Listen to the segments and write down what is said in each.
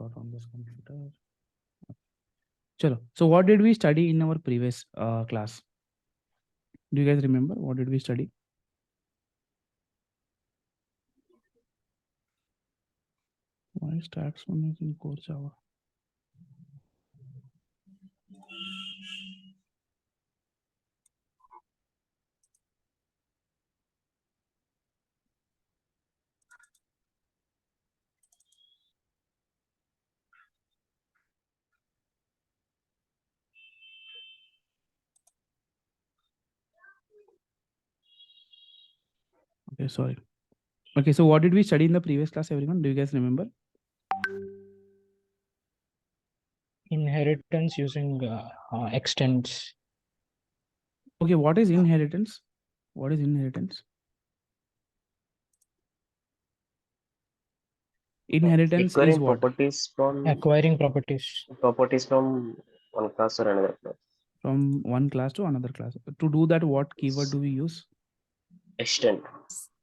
out on this computer. Chalo. So what did we study in our previous class? Do you guys remember what did we study? Why is taxonomy in core Java? Okay, sorry. Okay, so what did we study in the previous class, everyone? Do you guys remember? Inheritance using extents. Okay, what is inheritance? What is inheritance? Inheritance Acquiring is what? properties from Acquiring properties. one class or another class. From one class to another class. To do that, what keyword do we use? Extend.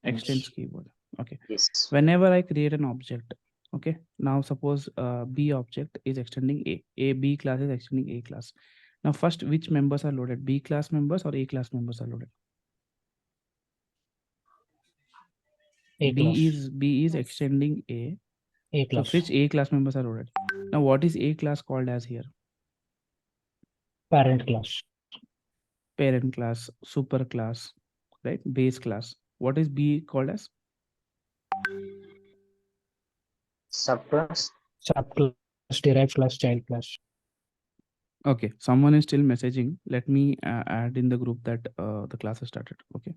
Extends keyword. Okay. Yes. Whenever I create an object, okay, now suppose B object is extending B class is extending A class. Now first, which members are loaded? B class members or A class members are loaded? B is extending A. A class. So which A class members are loaded? Now what is A class called as here? Parent class. Parent class, super class, right? Base class. What is B called as? Subclass. Subclass, derived class, child class. Okay, someone is still messaging. Let me add in the group that the class has started. Okay.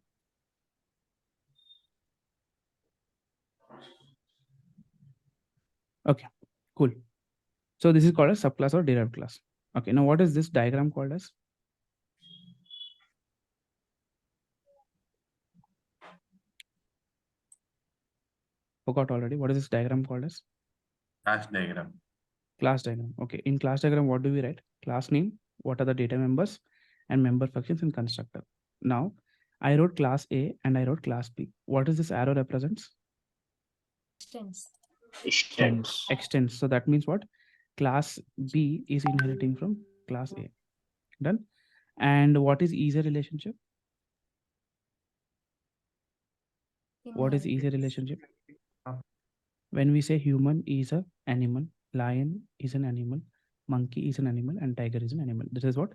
Okay, cool. So this is called a subclass or derived class. Okay, now what is this diagram called as? Forgot already. What is this diagram called as? Class diagram. Class diagram. Okay, in class diagram, what do we write? Class name, what are the data members and member functions and constructor. Now, I wrote class A and I wrote class B. What is this arrow represents? Extends. So that means what? Class B is inheriting from class A. Done. And what is easier relationship? What is easier relationship? When we say human is an animal, lion is an animal, monkey is an animal, and tiger is an animal. This is what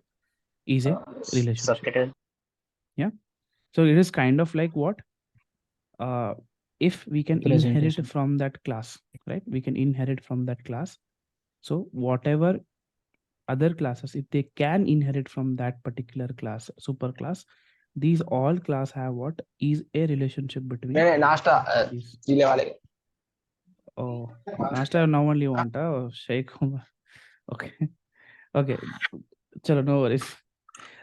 is a relationship. Subcategory. Yeah. So it is kind of like what? If we can inherit from that class, right? We can inherit from that class. So whatever other classes, if they can inherit from that particular class, super class, these all class have what is a relationship between these. Oh, last time now only want Sheikh Umar. Okay. Okay. Chalo, no worries.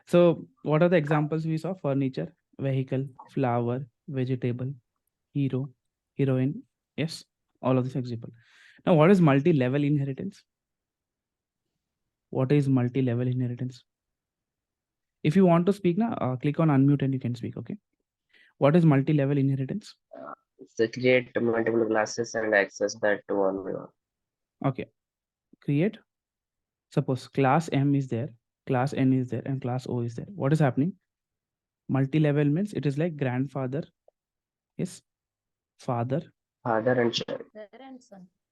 So what are the examples we saw? Furniture, vehicle, flower, vegetable, hero, heroine. Yes, all of this example. Now, what is multi-level inheritance? What is multi-level inheritance? If you want to speak now, click on unmute and you can speak. Okay. What is multi-level inheritance? So create multiple classes and access that to one by one. Okay. Create. Suppose class M is there, class N is there, and class O is there. What is happening? Multi-level means it is like grandfather, yes, father and child.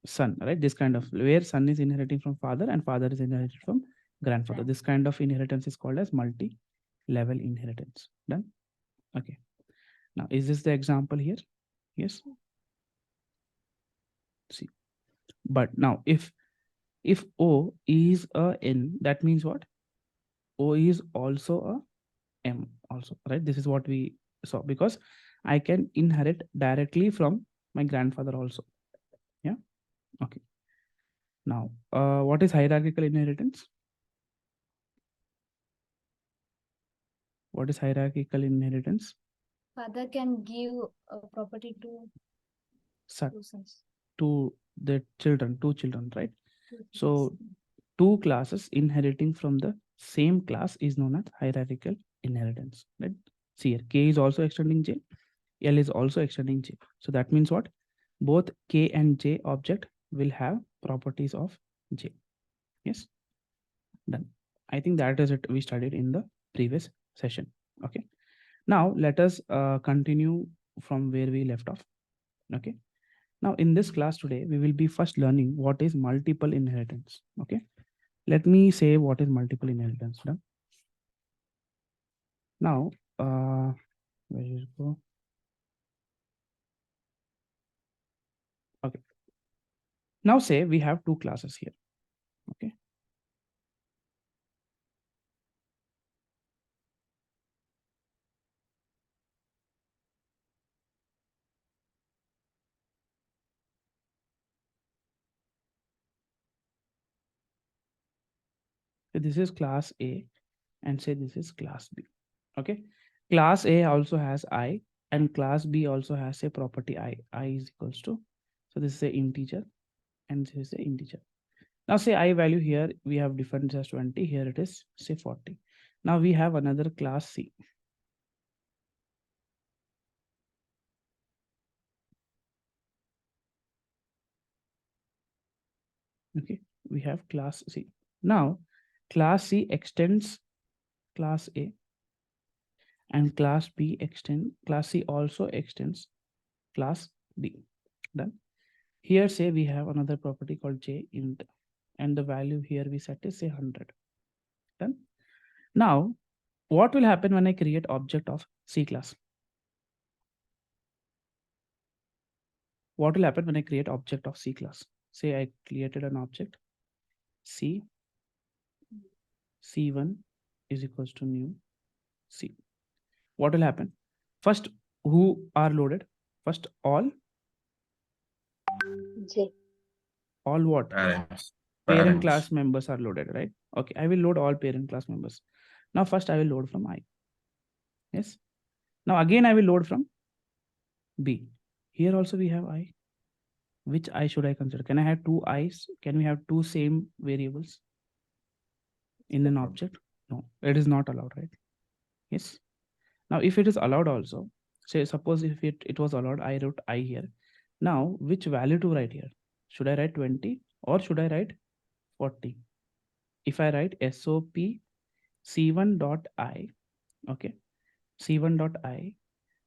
son, right? This kind of where son is inheriting from father and father is inherited from grandfather. This kind of inheritance is called as multi-level inheritance. Done. Okay. Now, is this the example here? Yes. See, but now if O is a N, that means what? O is also a M also, right? This is what we saw, because I can inherit directly from my grandfather also. Yeah. Okay. Now, what is hierarchical inheritance? What is hierarchical inheritance? Father can give a property to Son, two sons. to the children, two children, right? So two classes inheriting from the same class is known as hierarchical inheritance, right? See here, K is also extending J, L is also extending J. So that means what? Both K and J object will have properties of J. Yes, done. I think that is it we studied in the previous session. Okay. Now let us continue from where we left off. Okay. Now in this class today, we will be first learning what is multiple inheritance. Okay. Let me say what is multiple inheritance. Done. Now, where is it go? Okay. Now say we have two classes here. Okay. So this is class A and say this is class B. Okay. Class A also has I and class B also has a property I. I is equals to, so this is a integer and this is a integer. Now say I value here, we have difference as 20. Here it is say 40. Now we have another class C. Okay. We have class C. Now class C extends class A and class C also extends class B. Done. Here say we have another property called J int and the value here we set is say 100. Done. Now what will happen when I create object of C class? What will happen when I create object of C class? Say I created an object C, C1 is equals to new C. What will happen? First, who are loaded? First, all J. what? Parents. Parent Parents. class members are loaded, right? Okay, I will load all parent class members. Now first I will load from I. Yes. Now again I will load from B. Here also we have I. Which I should I consider? Can I have two I's? Can we have two same variables in an object? No, it is not allowed, right? Yes. Now if it is allowed also, say suppose if it was allowed, I wrote I here. Now which value to write here? Should I write 20 or should I write 40? If I write SOP C1 dot I, okay, C1 dot I.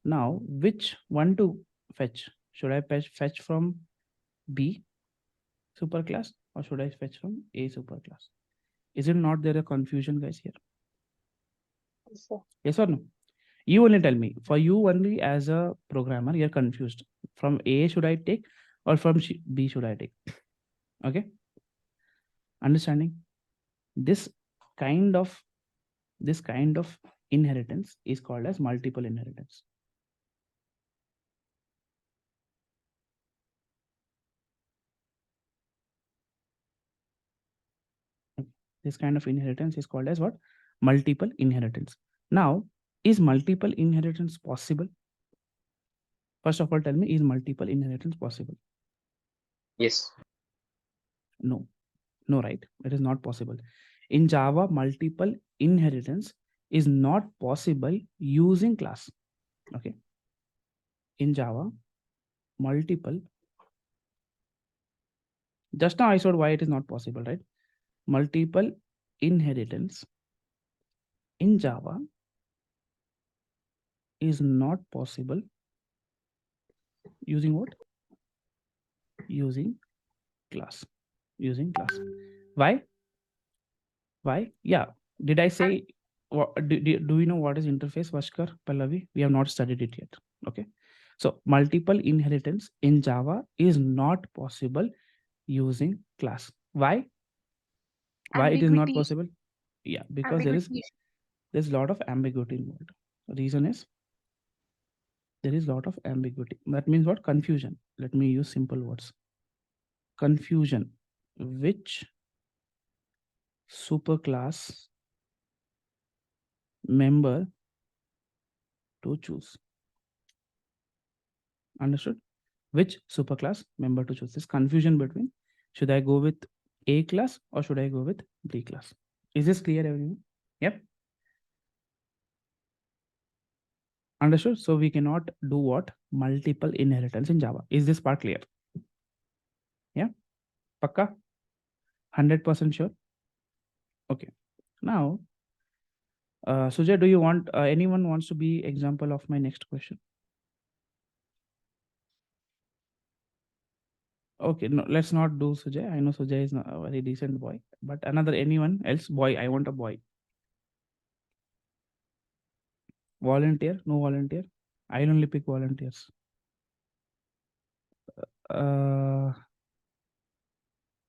Now which one to fetch? Should I fetch from B superclass or should I fetch from A superclass? Is it not there a confusion, guys, here? Yes, sir. Yes or no? You only tell me. For you only as a programmer, you're confused. From A should I take or from B should I take? Okay. Understanding? This kind of inheritance is called as multiple inheritance. This kind of inheritance is called as what? Multiple inheritance. Now, is multiple inheritance possible? First of all, tell me, is multiple inheritance possible? Yes. No, no, right? It is not possible. In Java, multiple inheritance is not possible using class. Okay. In Java, multiple. Just now I showed why it is not possible, right? Multiple inheritance in Java is not possible using what? Using class. Using class. Why? Why? Yeah. Did I say, do you know what is interface, Vaskar, Pallavi? We have not studied it yet. Okay. So multiple inheritance in Java is not possible using class. Why? Why it is not Ambiguity. possible? Yeah, because Ambiguity. there's a lot of ambiguity involved. Reason is there is a lot of ambiguity. That means what? Confusion. Let me use simple words. Confusion. Which superclass member to choose? Understood? Which superclass member to choose? This confusion between should I go with A class or should I go with B class? Is this clear, everyone? Yep. Understood? So we cannot do what? Multiple inheritance in Java. Is this part clear? Yeah. Pakka? 100% sure? Okay. Now, Sujay, do you want, anyone wants to be example of my next question? Okay, no, let's not do Sujay. I know Sujay is not a very decent boy, but another anyone else boy. I want a boy. Volunteer? No volunteer. I'll only pick volunteers. Uh,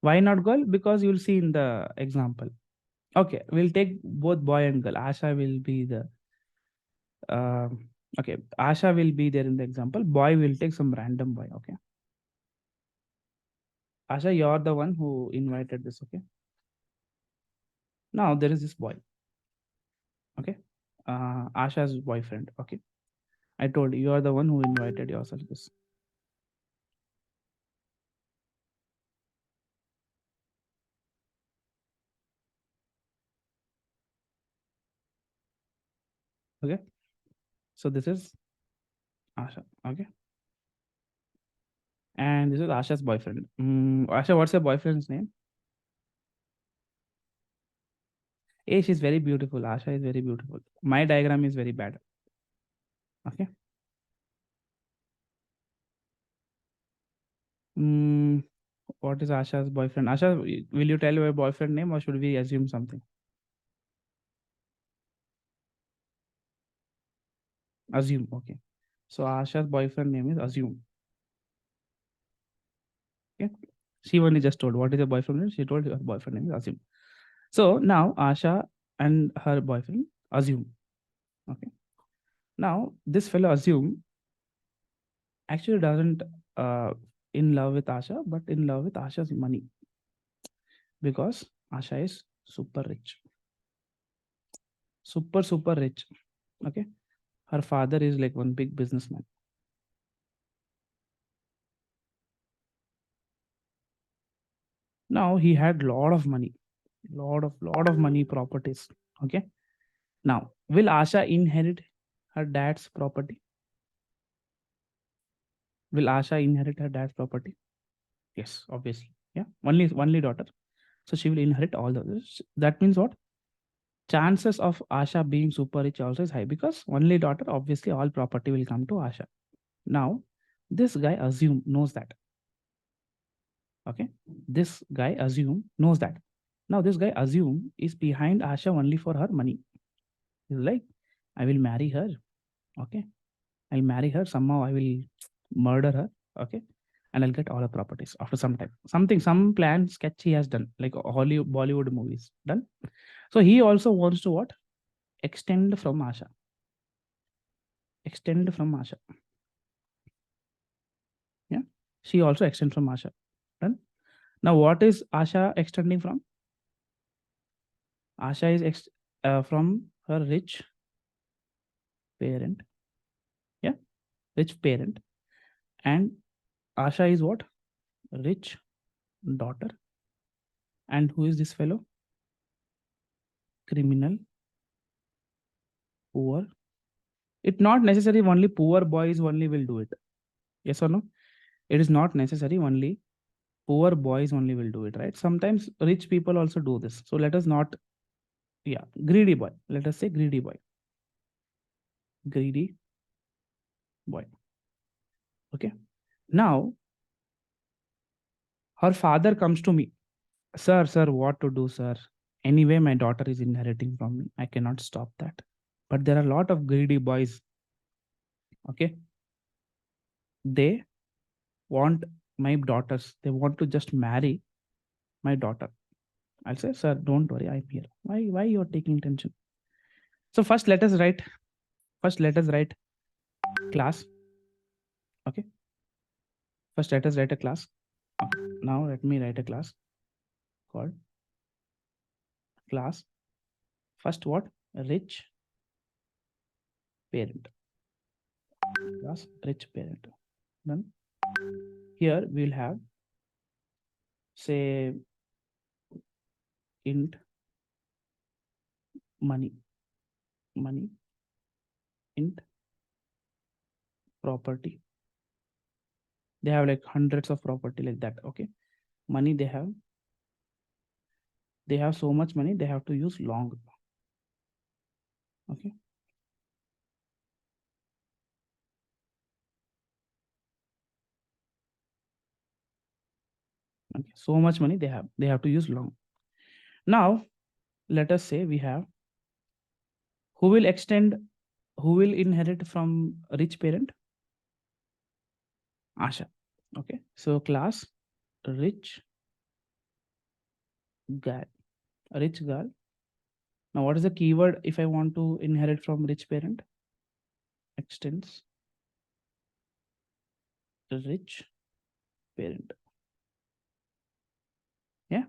why not girl? Because you'll see in the example. Okay, we'll take both boy and girl. Asha will be the. Okay, Asha will be there in the example. Boy will take some random boy. Okay. Asha, you're the one who invited this. Okay. Now there is this boy. Okay. Asha's boyfriend. Okay. I told you, you are the one who invited yourself this. Okay. So this is Asha. Okay. And this is Asha's boyfriend. Asha, what's your boyfriend's name? Hey, she's very beautiful. Asha is very beautiful. My diagram is very bad. Okay. What is Asha's boyfriend? Asha, will you tell your boyfriend name or should we assume something? Assume. Okay. So Asha's boyfriend name is Assume. Okay. She only just told what is your boyfriend name. She told her boyfriend name is Assume. So now Asha and her boyfriend Assume. Okay. Now this fellow Assume actually doesn't in love with Asha, but in love with Asha's money because Asha is super rich. Super rich. Okay. Her father is like one big businessman. Now he had lot of money, lot of money, properties. Okay. Now, will Asha inherit her dad's property? Will Asha inherit her dad's property? Yes, obviously. Yeah, only daughter. So she will inherit all those. That means what? Chances of Asha being super rich also is high because only daughter, obviously all property will come to Asha. Now, this guy knows that. Okay, this guy knows that. Now this guy is behind Asha only for her money. He's like, I will marry her. Okay, I'll marry her. Somehow I will murder her. Okay, and I'll get all her properties after some time. Some plan sketch he has done, like Hollywood, Bollywood movies done. So he also wants to what? Extend from Asha. Extend from Asha. Yeah, she also extend from Asha. Done. Now what is Asha extending from? Asha is from her rich parent. Yeah, rich parent. And Asha is what? Rich daughter. And who is this fellow? Criminal, poor. It's not necessary only poor boys only will do it. Yes or no? It is not necessary only poor boys only will do it, right? Sometimes rich people also do this. So let us not, yeah, greedy boy. Let us say greedy boy. Greedy boy. Okay. Now, her father comes to me. Sir, what to do, sir? Anyway, my daughter is inheriting from me. I cannot stop that. But there are a lot of greedy boys. Okay. They want my daughters. They want to just marry my daughter. I'll say, sir, don't worry, I'm here. Why you're taking tension? So first let us write class. Okay. First let us write a class. Okay. Now let me write a class called class. First what? Rich parent. Class rich parent. Then here we'll have say int money int property. They have like hundreds of property like that. Okay. money they have. They have so much money, they have to use long. Okay. Okay. So much money they have to use long. Now, let us say we have who will inherit from rich parent? Asha. Okay. So class rich girl. Rich girl. Now, what is the keyword if I want to inherit from rich parent? Extends rich parent. Yeah,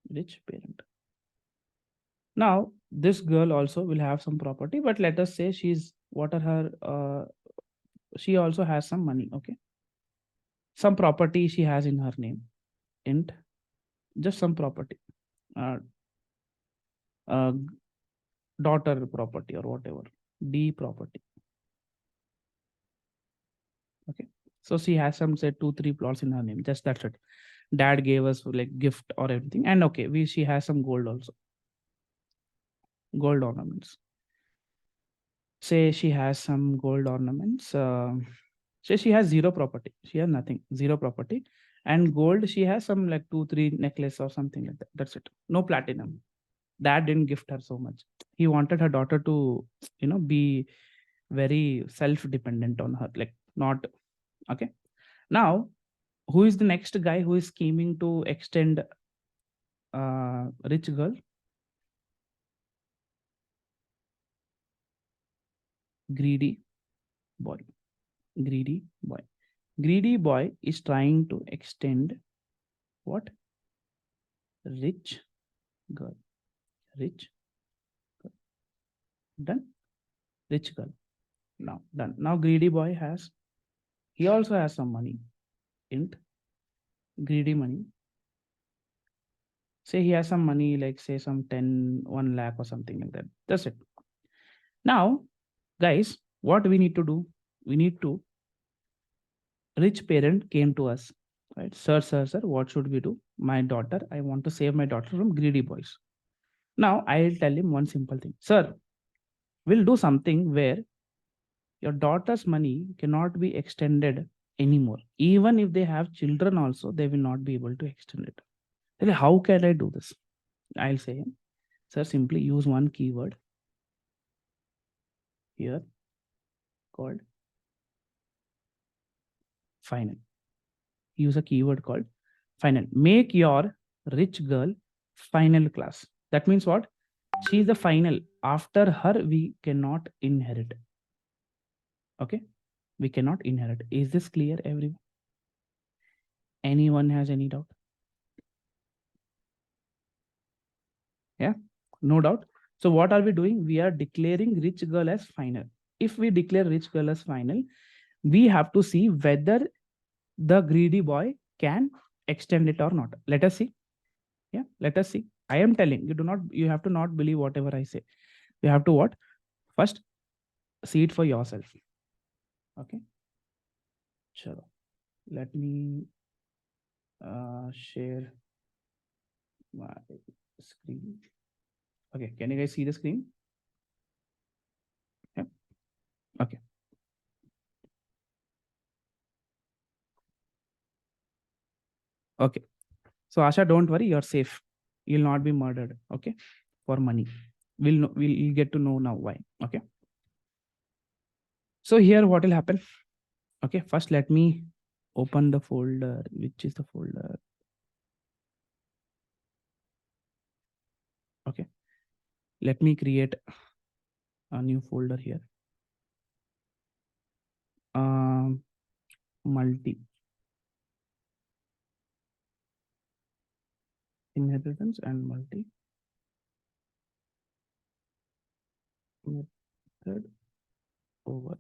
rich parent. Now, this girl also will have some property, but let us say she's what are her she also has some money. Okay, some property she has in her name. Int, just some property. Uh, uh, Daughter property or whatever. D property. Okay. So she has some say 2-3 plots in her name. Just that's it. Dad gave us like gift or everything. And okay, she has some gold also. Gold ornaments. Say she has some gold ornaments. Say she has zero property. She has nothing, zero property. And gold, she has some like 2-3 necklace or something like that. That's it. No platinum. Dad didn't gift her so much. He wanted her daughter to, be very self-dependent on her, like not okay. Now, who is the next guy who is scheming to extend rich girl? Greedy boy. Greedy boy. Greedy boy is trying to extend what? Rich girl. Rich girl. Done. Rich girl. Now done. Now greedy boy he also has some money. Int greedy money. Say he has some money, like say some 1 lakh or something like that. That's it. Now, guys, what we need to do? We need to rich parent came to us, right? Sir, what should we do? My daughter, I want to save my daughter from greedy boys. Now I'll tell him one simple thing. Sir, we'll do something where your daughter's money cannot be extended anymore. Even if they have children also, they will not be able to extend it. Tell me, how can I do this? I'll say, sir, simply use one keyword here called final. Use a keyword called final. Make your rich girl final class. That means what? She is the final. After her, we cannot inherit. Okay? We cannot inherit. Is this clear, everyone? Anyone has any doubt? Yeah? No doubt. So what are we doing? We are declaring rich girl as final. If we declare rich girl as final, we have to see whether the greedy boy can extend it or not. Let us see. Yeah, let us see. I am telling you have to not believe whatever I say. You have to what? First, see it for yourself. Okay. Chalo. Let me share my screen. Okay, can you guys see the screen? Yeah. Okay. Okay. So Asha, don't worry, you're safe. You'll not be murdered. Okay, for money. We'll get to know now why. Okay. So here, what will happen? Okay, first let me open the folder. Which is the folder? Okay. Let me create a new folder here. Multi inheritance and multi method over.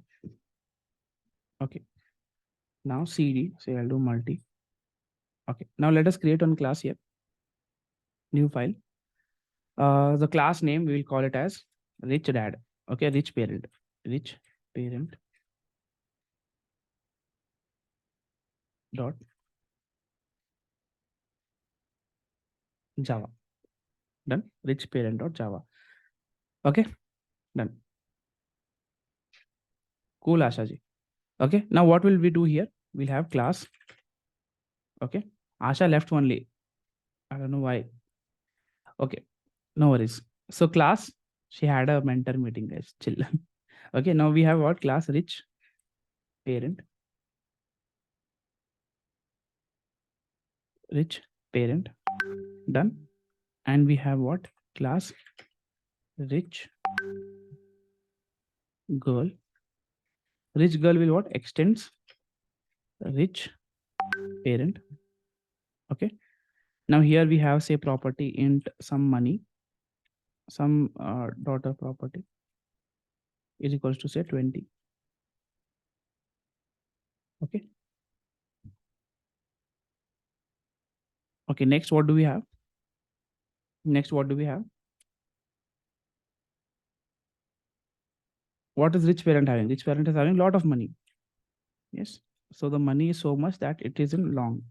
Okay. Now CD. Say I'll do multi. Okay. Now let us create one class here. New file. The class name we will call it as rich dad. Okay, rich parent. Rich parent dot Java. Done. Rich parent dot Java. Okay. Done. Cool, Asha ji. Okay. Now what will we do here? We'll have class. Okay. Asha left only. I don't know why. Okay. No worries. So class, she had a mentor meeting, guys. Chill. Okay. Now we have what? Class rich parent. Rich parent. Done. And we have what? Class rich girl. Rich girl will what? Extends rich parent. Okay. Now here we have say property int some money, some daughter property is equals to say 20. Okay. Okay. Next, what do we have? Next, what do we have? What is rich parent having? Rich parent is having a lot of money. Yes. So the money is so much that it is in long.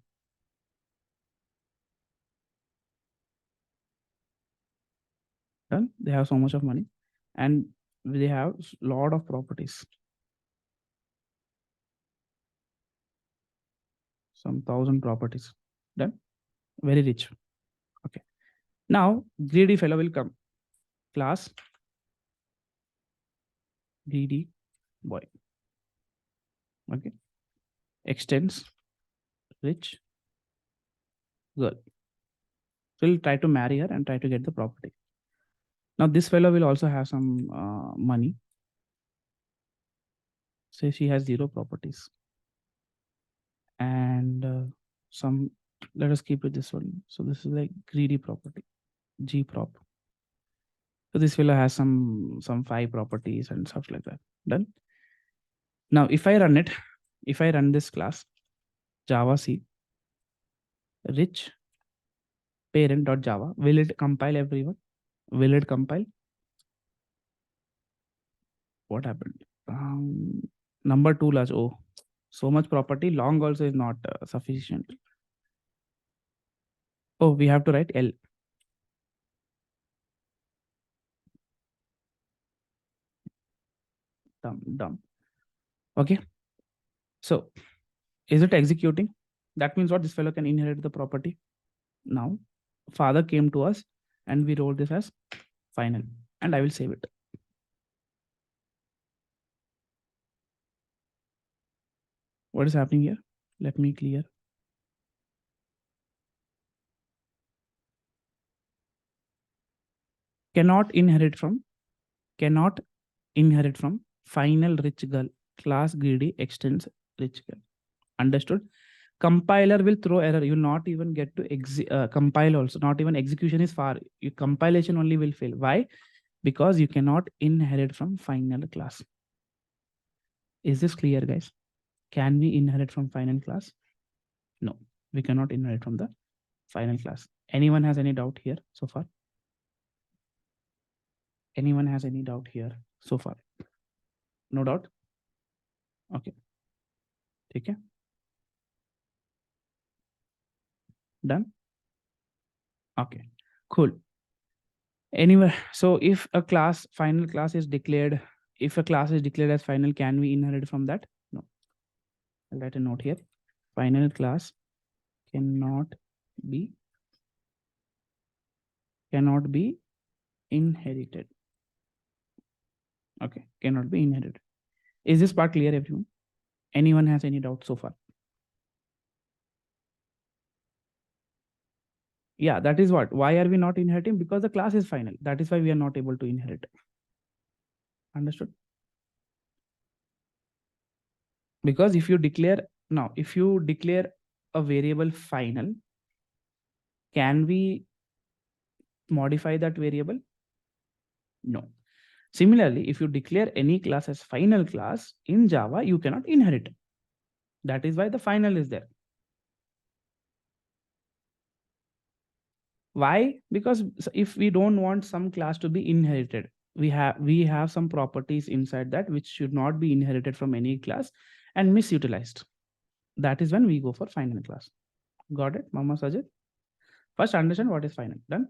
Done. They have so much of money and they have a lot of properties. Some 1,000 properties. Done. Very rich. Okay. Now greedy fellow will come. Class greedy boy. Okay. Extends rich girl. So he'll try to marry her and try to get the property. Now this fellow will also have some money. Say she has 0 properties. And some, let us keep it this one. So this is like greedy property, G prop. So this fellow has some 5 properties and stuff like that. Done. Now if I run it, if I run this class, Java C, rich parent.java, will it compile everyone? Will it compile? What happened? Number 2 large. Oh, so much property. Long also is not sufficient. Oh, we have to write L. Dumb. Okay. So is it executing? That means what? This fellow can inherit the property. Now, father came to us and we wrote this as final. And I will save it. What is happening here? Let me clear. Cannot inherit from final rich girl. Class greedy extends rich girl. Understood? Compiler will throw error. You will not even get to compile also. Not even execution is far. Your compilation only will fail. Why? Because you cannot inherit from final class. Is this clear, guys? Can we inherit from final class? No, we cannot inherit from the final class. Anyone has any doubt here so far? Anyone has any doubt here so far? No doubt? Okay. Okay. Done? Okay, cool. Anyway, so if a class, final class is declared, if a class is declared as final, can we inherit from that? No. I'll write a note here. Final class cannot be inherited. Okay, cannot be inherited. Is this part clear, everyone? Anyone has any doubt so far? Yeah, that is what. Why are we not inheriting? Because the class is final. That is why we are not able to inherit. Understood? Because if you declare a variable final, can we modify that variable? No. Similarly, if you declare any class as final class in Java, you cannot inherit. That is why the final is there. Why? Because if we don't want some class to be inherited, we have some properties inside that which should not be inherited from any class and misutilized. That is when we go for final class. Got it, Mama Sajid? First, understand what is final. Done?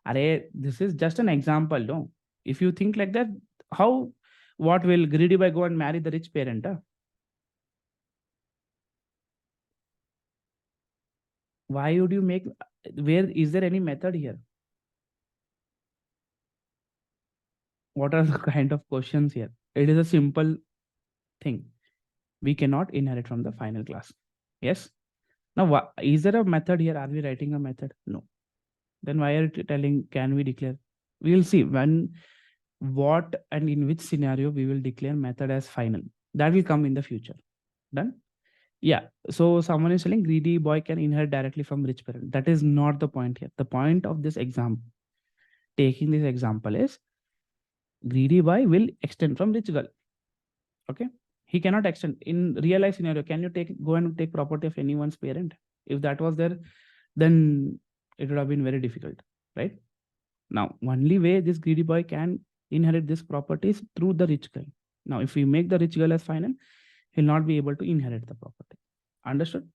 Array, this is just an example, no? If you think like that, what will greedy boy go and marry the rich parent? Why would you make, where is there any method here? What are the kind of questions here? It is a simple thing. We cannot inherit from the final class. Yes. Now, is there a method here? Are we writing a method? No. Then why are you telling, can we declare? We'll see when, what, and in which scenario we will declare method as final. That will come in the future. Done? Yeah. So someone is telling greedy boy can inherit directly from rich parent. That is not the point here. The point of this example, taking this example, is greedy boy will extend from rich girl. Okay. He cannot extend in real life scenario. Can you go and take property of anyone's parent? If that was there, then it would have been very difficult, right? Now, only way this greedy boy can inherit this property is through the rich girl. Now, if we make the rich girl as final, he'll not be able to inherit the property. Understood?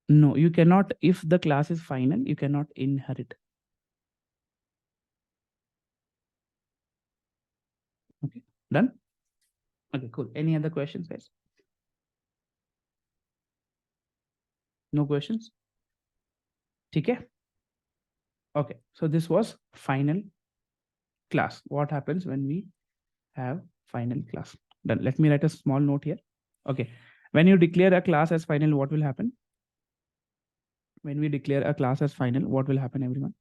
No, you cannot. If the class is final, you cannot inherit. Okay, done? Okay, cool. Any other questions, guys? No questions? Okay. Okay, so this was final class. What happens when we have final class? Done. Let me write a small note here. Okay, when you declare a class as final, what will happen? When we declare a class as final, what will happen, everyone?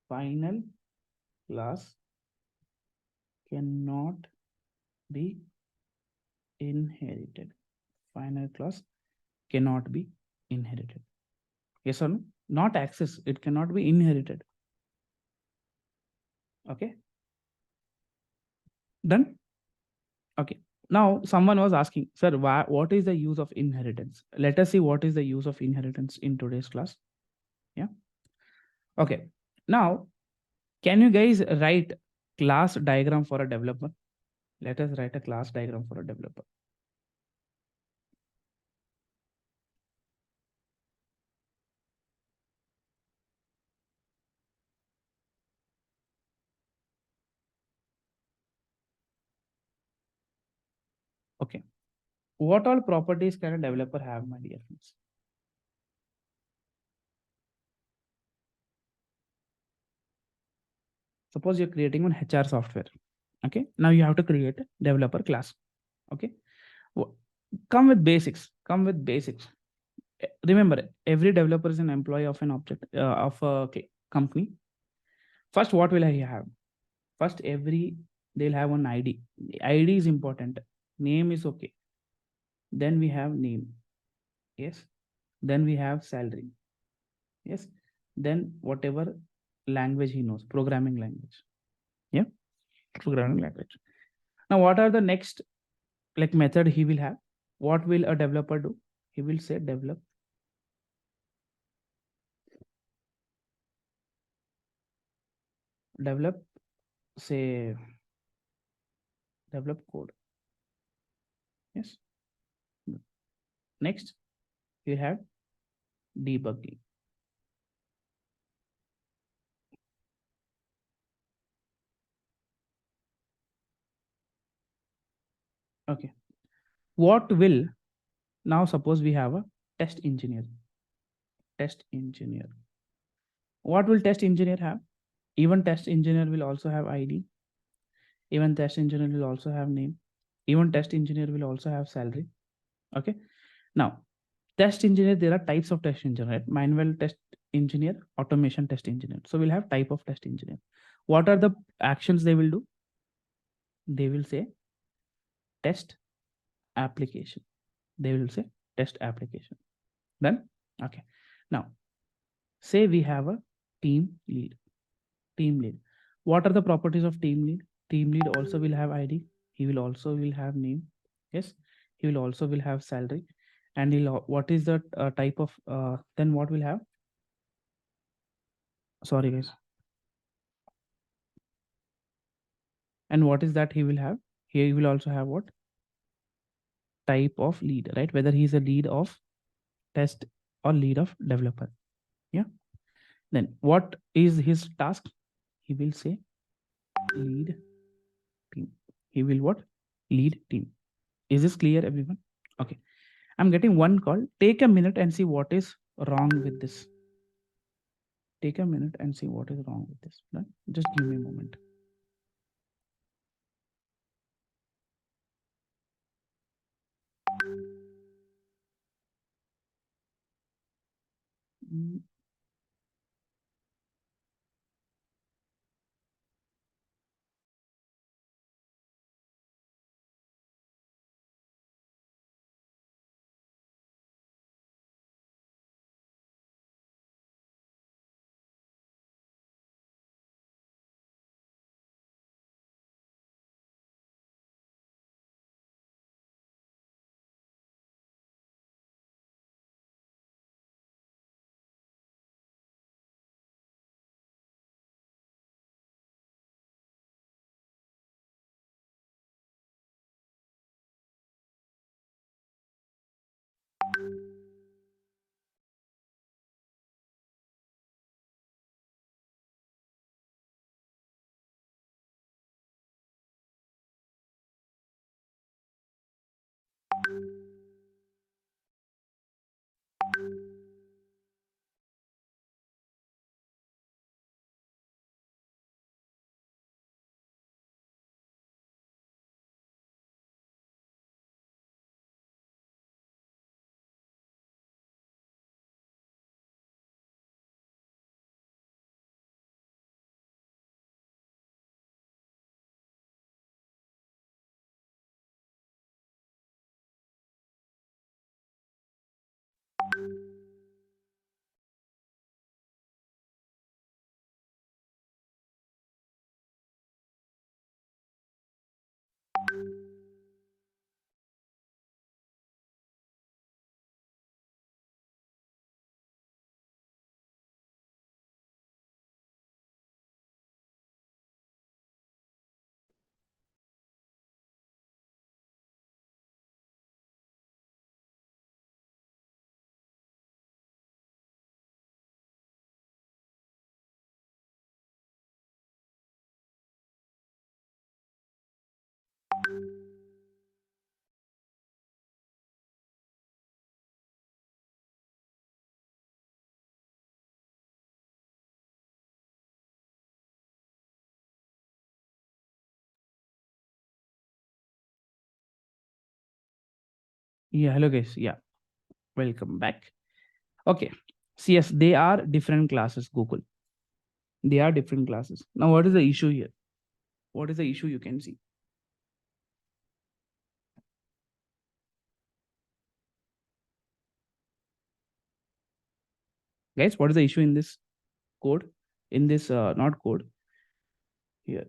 Final class cannot be inherited. Final class cannot be inherited. Yes or no? Not access. It cannot be inherited. Okay. Done? Okay. Now, someone was asking, sir, what is the use of inheritance? Let us see what is the use of inheritance in today's class. Yeah. Okay. Now, can you guys write class diagram for a developer? Let us write a class diagram for a developer. Okay. What all properties can a developer have, my dear friends? Suppose you're creating one HR software. Okay. Now you have to create a developer class. Okay. Come with basics. Come with basics. Remember, every developer is an employee of an object of a company. First, what will I have? First, they'll have an ID. ID is important. Name is okay. Then we have name. Yes. Then we have salary. Yes. Then whatever language he knows, programming language. Yeah. Programming language. Now, what are the next method he will have? What will a developer do? He will say develop say develop code. Yes. Next, we have debugging. Okay. What will, now suppose we have a test engineer. Test engineer. What will test engineer have? Even test engineer will also have ID. Even test engineer will also have name. Even test engineer will also have salary. Okay. Now, test engineer, there are types of test engineer, right? Manual test engineer, automation test engineer. So we'll have type of test engineer. What are the actions they will do? They will say test application. They will say test application. Then, okay. Now, say we have a team lead. Team lead. What are the properties of team lead? Team lead also will have ID. He will also have name. Yes. he will also will have salary, and what is the type of then what will have? Sorry guys. And what is that he will have? He will also have what? Type of lead, right? Whether he's a lead of test or lead of developer. Yeah. Then what is his task? He will say lead team. He will what? Lead team. Is this clear, everyone? Okay. I'm getting one call. Take a minute and see what is wrong with this. Take a minute and see what is wrong with this. Right? Just give me a moment. Mm, Yeah, hello guys. Yeah, welcome back. Okay. So yes, they are different classes, Google. They are different classes. Now, what is the issue here? What is the issue you can see? Guys, what is the issue in this code? In this not code here.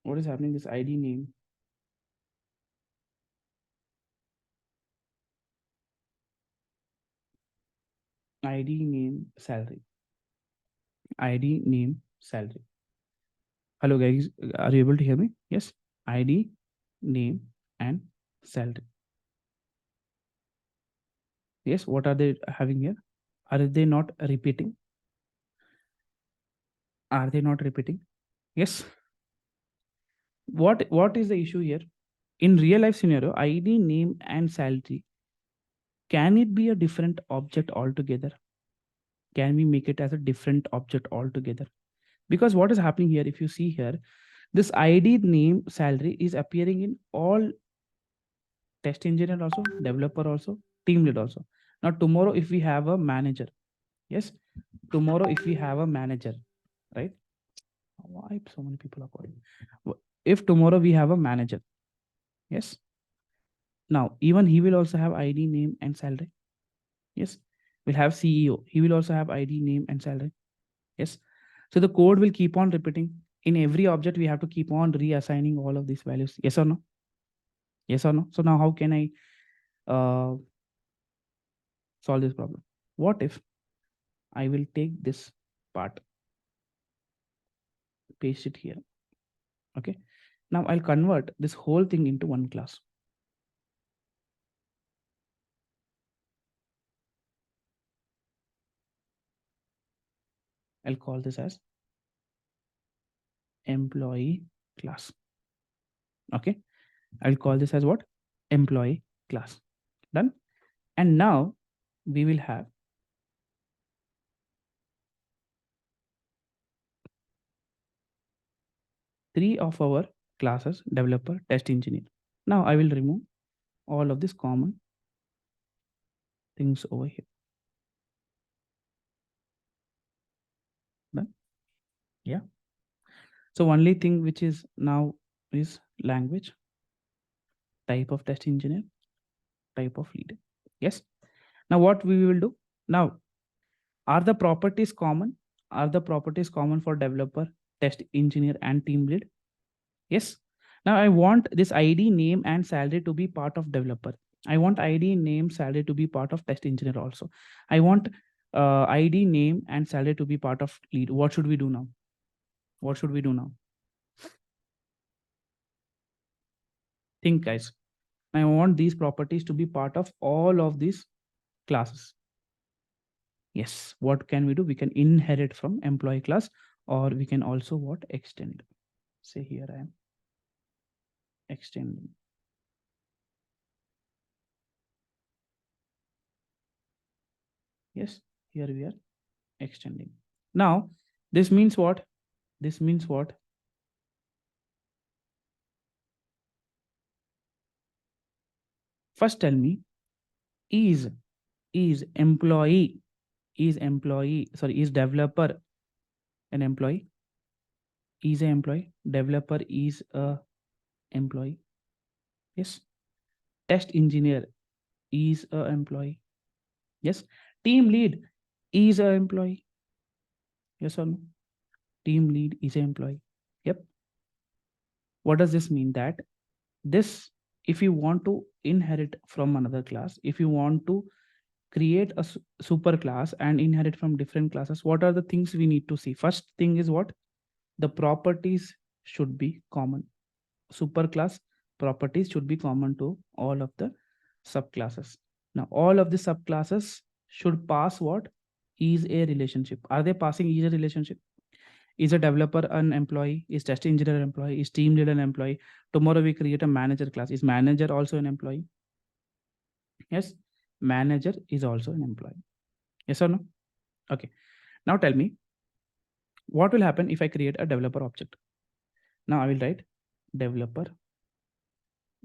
What is happening? This ID name. ID name salary. ID name salary. Hello guys, are you able to hear me? Yes. ID name and salary. Yes. What are they having here? Are they not repeating? Are they not repeating? Yes. What is the issue here? In real life scenario, ID name and salary, can it be a different object altogether? Can we make it as a different object altogether? Because what is happening here, if you see here, this ID name salary is appearing in all test engineer also, developer also, team lead also. Now tomorrow if we have a manager, yes, tomorrow if we have a manager, right? Why so many people are calling? If tomorrow we have a manager, yes, now even he will also have ID name and salary. Yes, we'll have CEO, he will also have ID name and salary. Yes, so the code will keep on repeating. In every object we have to keep on reassigning all of these values. Yes or no? Yes or no? So now how can I solve this problem? What if I will take this part, paste it here. Okay. Now I'll convert this whole thing into one class. I'll call this as employee class. Okay. I'll call this as what? Employee class. Done. And now we will have three of our classes: developer, test engineer. Now I will remove all of these common things over here. Done. Yeah. So only thing which is now is language, type of test engineer, type of lead. Yes. Now what we will do now, are the properties common? Are the properties common for developer, test engineer, and team lead? Yes. Now I want this ID, name, and salary to be part of developer. I want ID, name, salary to be part of test engineer also. I want ID, name, and salary to be part of lead. What should we do now? What should we do now? Think, guys. I want these properties to be part of all of these classes. Yes. What can we do? We can inherit from employee class, or we can also what? Extend. Say here I am extending. Yes. Here we are extending. Now, this means what? This means what? First tell me, is employee, is developer an employee? Is an employee? Developer is a employee. Yes. Test engineer is a employee. Yes. Team lead is a employee. Yes or no? Team lead is an employee. Yep. What does this mean? That this, if you want to inherit from another class, if you want to create a super class and inherit from different classes, what are the things we need to see? First thing is what? The properties should be common. Super class properties should be common to all of the subclasses. Now all of the subclasses should pass what? Is a relationship. Are they passing is a relationship? Is a developer an employee? Is test engineer an employee? Is team leader an employee? Tomorrow we create a manager class. Is manager also an employee? Yes, manager is also an employee. Yes or no? Okay. Now tell me, what will happen if I create a developer object? Now I will write developer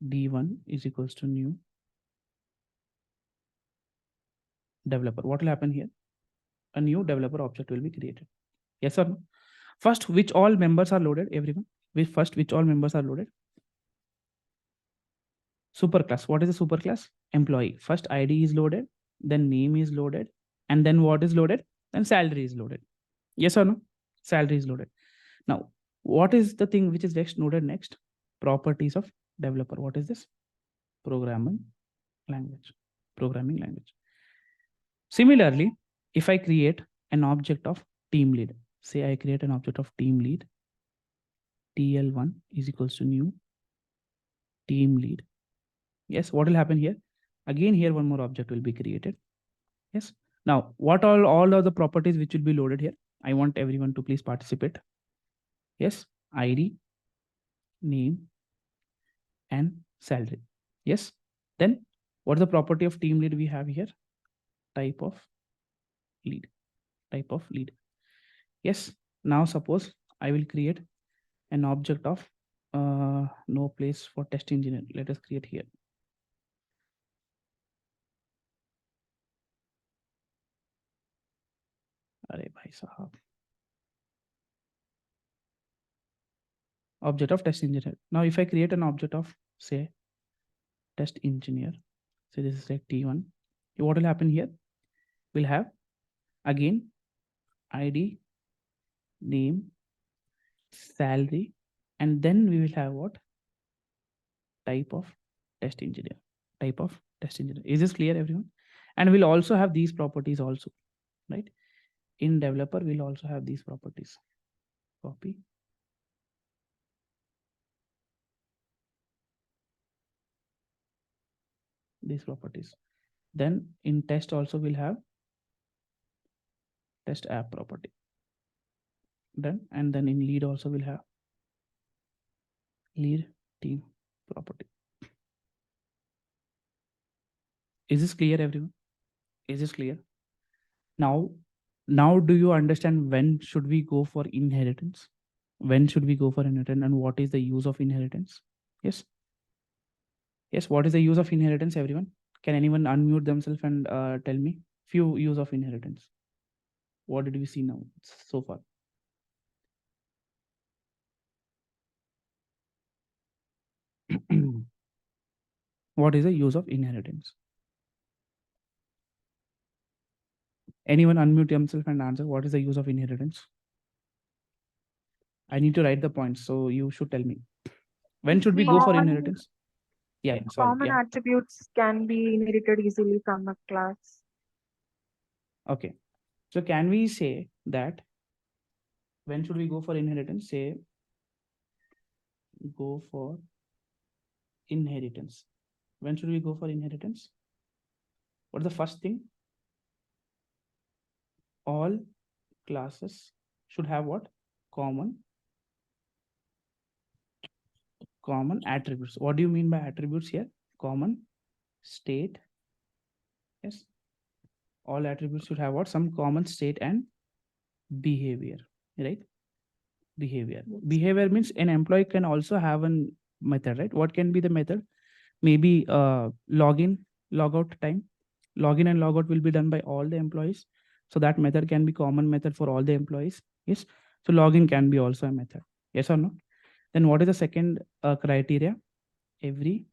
d1 is equals to new developer. What will happen here? A new developer object will be created. Yes or no? First, which all members are loaded? Everyone. Which all members are loaded? Superclass. What is a superclass? Employee. First ID is loaded, then name is loaded, and then what is loaded? Then salary is loaded. Yes or no? Salary is loaded. Now, what is the thing which is next loaded next? Properties of developer. What is this? Programming language. Programming language. Similarly, if I create an object of team lead, say I create an object of team lead, TL1 is equals to new team lead. Yes, what will happen here? Again, here one more object will be created. Yes. Now, what all are the properties which will be loaded here? I want everyone to please participate. Yes, ID, name, and salary. Yes. Then what is the property of team lead we have here? Type of lead. Type of lead. Yes. Now suppose I will create an object of no place for test engineer. Let us create here. Arey bhai sahab. Object of test engineer. Now if I create an object of say test engineer, so this is like T1, what will happen here? We'll have again ID, name, salary, and then we will have what? Type of test engineer, type of test engineer. Is this clear, everyone? And we'll also have these properties also, right? In developer, we'll also have these properties. Copy. These properties. Then in test also we'll have test app property. Done. And then in lead also we'll have lead team property. Is this clear, everyone? Is this clear? Now do you understand when should we go for inheritance? When should we go for inheritance, and what is the use of inheritance? Yes. Yes, what is the use of inheritance, everyone? Can anyone unmute themselves and tell me few use of inheritance? What did we see now so far? What is the use of inheritance? Anyone unmute themselves and answer. What is the use of inheritance? I need to write the points, so you should tell me. When should we go for inheritance? Yeah, sorry. Common Yeah. attributes can be inherited easily from a class. Okay. So can we say that when should we go for inheritance? Say go for inheritance. When should we go for inheritance? What is the first thing? All classes should have what? Common attributes. What do you mean by attributes here? Common state. Yes. All attributes should have what? Some common state and behavior, right? Behavior. Behavior means an employee can also have a method, right? What can be the method? Maybe login, logout time. Login and logout will be done by all the employees. So that method can be common method for all the employees. Yes. So login can be also a method. Yes or no? Then what is the second criteria? Every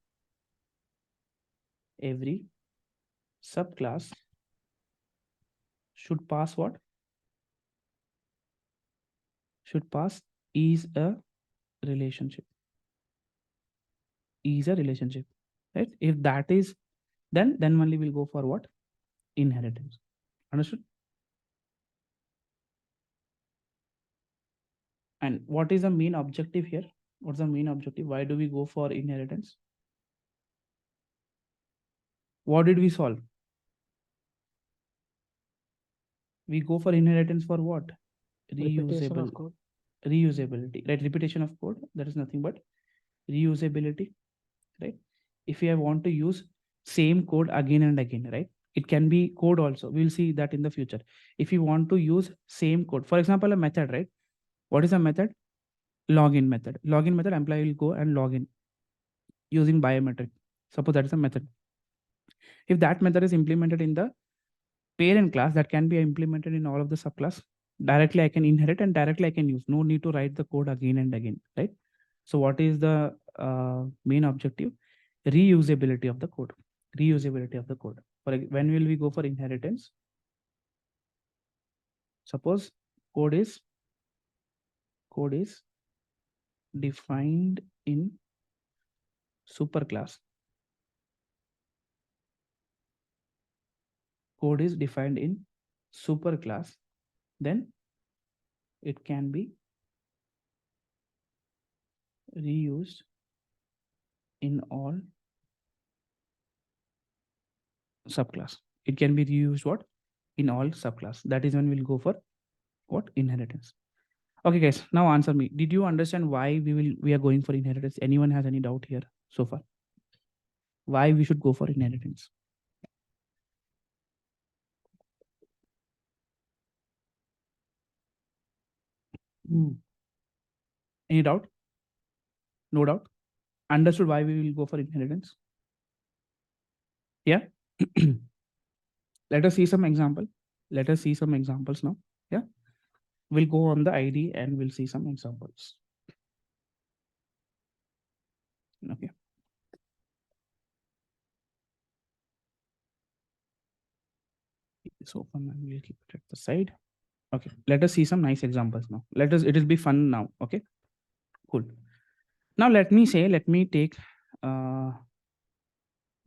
subclass should pass what? Should pass is a relationship. Is a relationship, right? If that is then only we'll go for what? Inheritance. Understood? And what is the main objective here? What's the main objective? Why do we go for inheritance? What did we solve? We go for inheritance for what? Repetition of code. Reusability, right? Repetition of code. That is nothing but reusability, right? If you want to use same code again and again, right? It can be code also. We'll see that in the future. If you want to use same code, for example, a method, right? What is a method? Login method. Login method, employee will go and log in using biometric. Suppose that is a method. If that method is implemented in the parent class, that can be implemented in all of the subclass. Directly I can inherit and directly I can use. No need to write the code again and again, right? So what is the main objective? Reusability of the code. Reusability of the code. When will we go for inheritance? Suppose code is defined in superclass. Code is defined in superclass. Then it can be reused in all subclass. It can be reused what? In all subclass. That is when we'll go for what? Inheritance. Okay, guys, now answer me. Did you understand why we are going for inheritance? Anyone has any doubt here so far? Why we should go for inheritance? Any doubt? No doubt? Understood why we will go for inheritance? Yeah. Let us see some example. Let us see some examples now. Yeah. We'll go on the ID and we'll see some examples. Okay. This open and we'll keep it at the side. Okay. Let us see some nice examples now. It will be fun now. Okay. Cool. Now let me take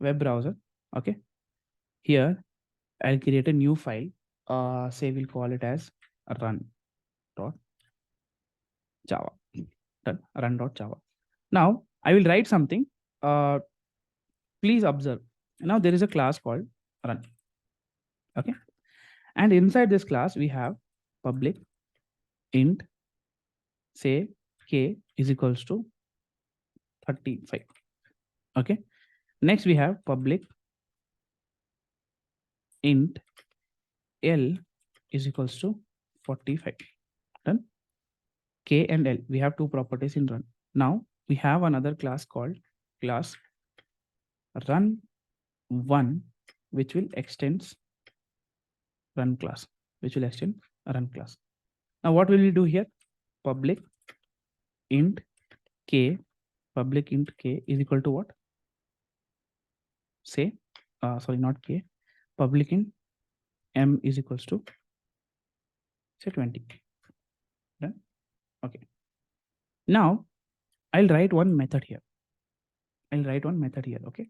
web browser. Okay. Here, I'll create a new file. Say we'll call it as run.java. Done. Run.java. Now I will write something. Please observe. Now there is a class called run. Okay. And inside this class, we have public int, say k is equals to 35. Okay. Next, we have public int l is equals to 45. Done. K and L, we have two properties in run. Now we have another class called class run1, which will extends run class, which will extend run class. Now what will we do here? Public int k, public int k is equal to what? Say, sorry, not k, public int m is equals to say 20. Done. Okay. Now I'll write one method here. Okay.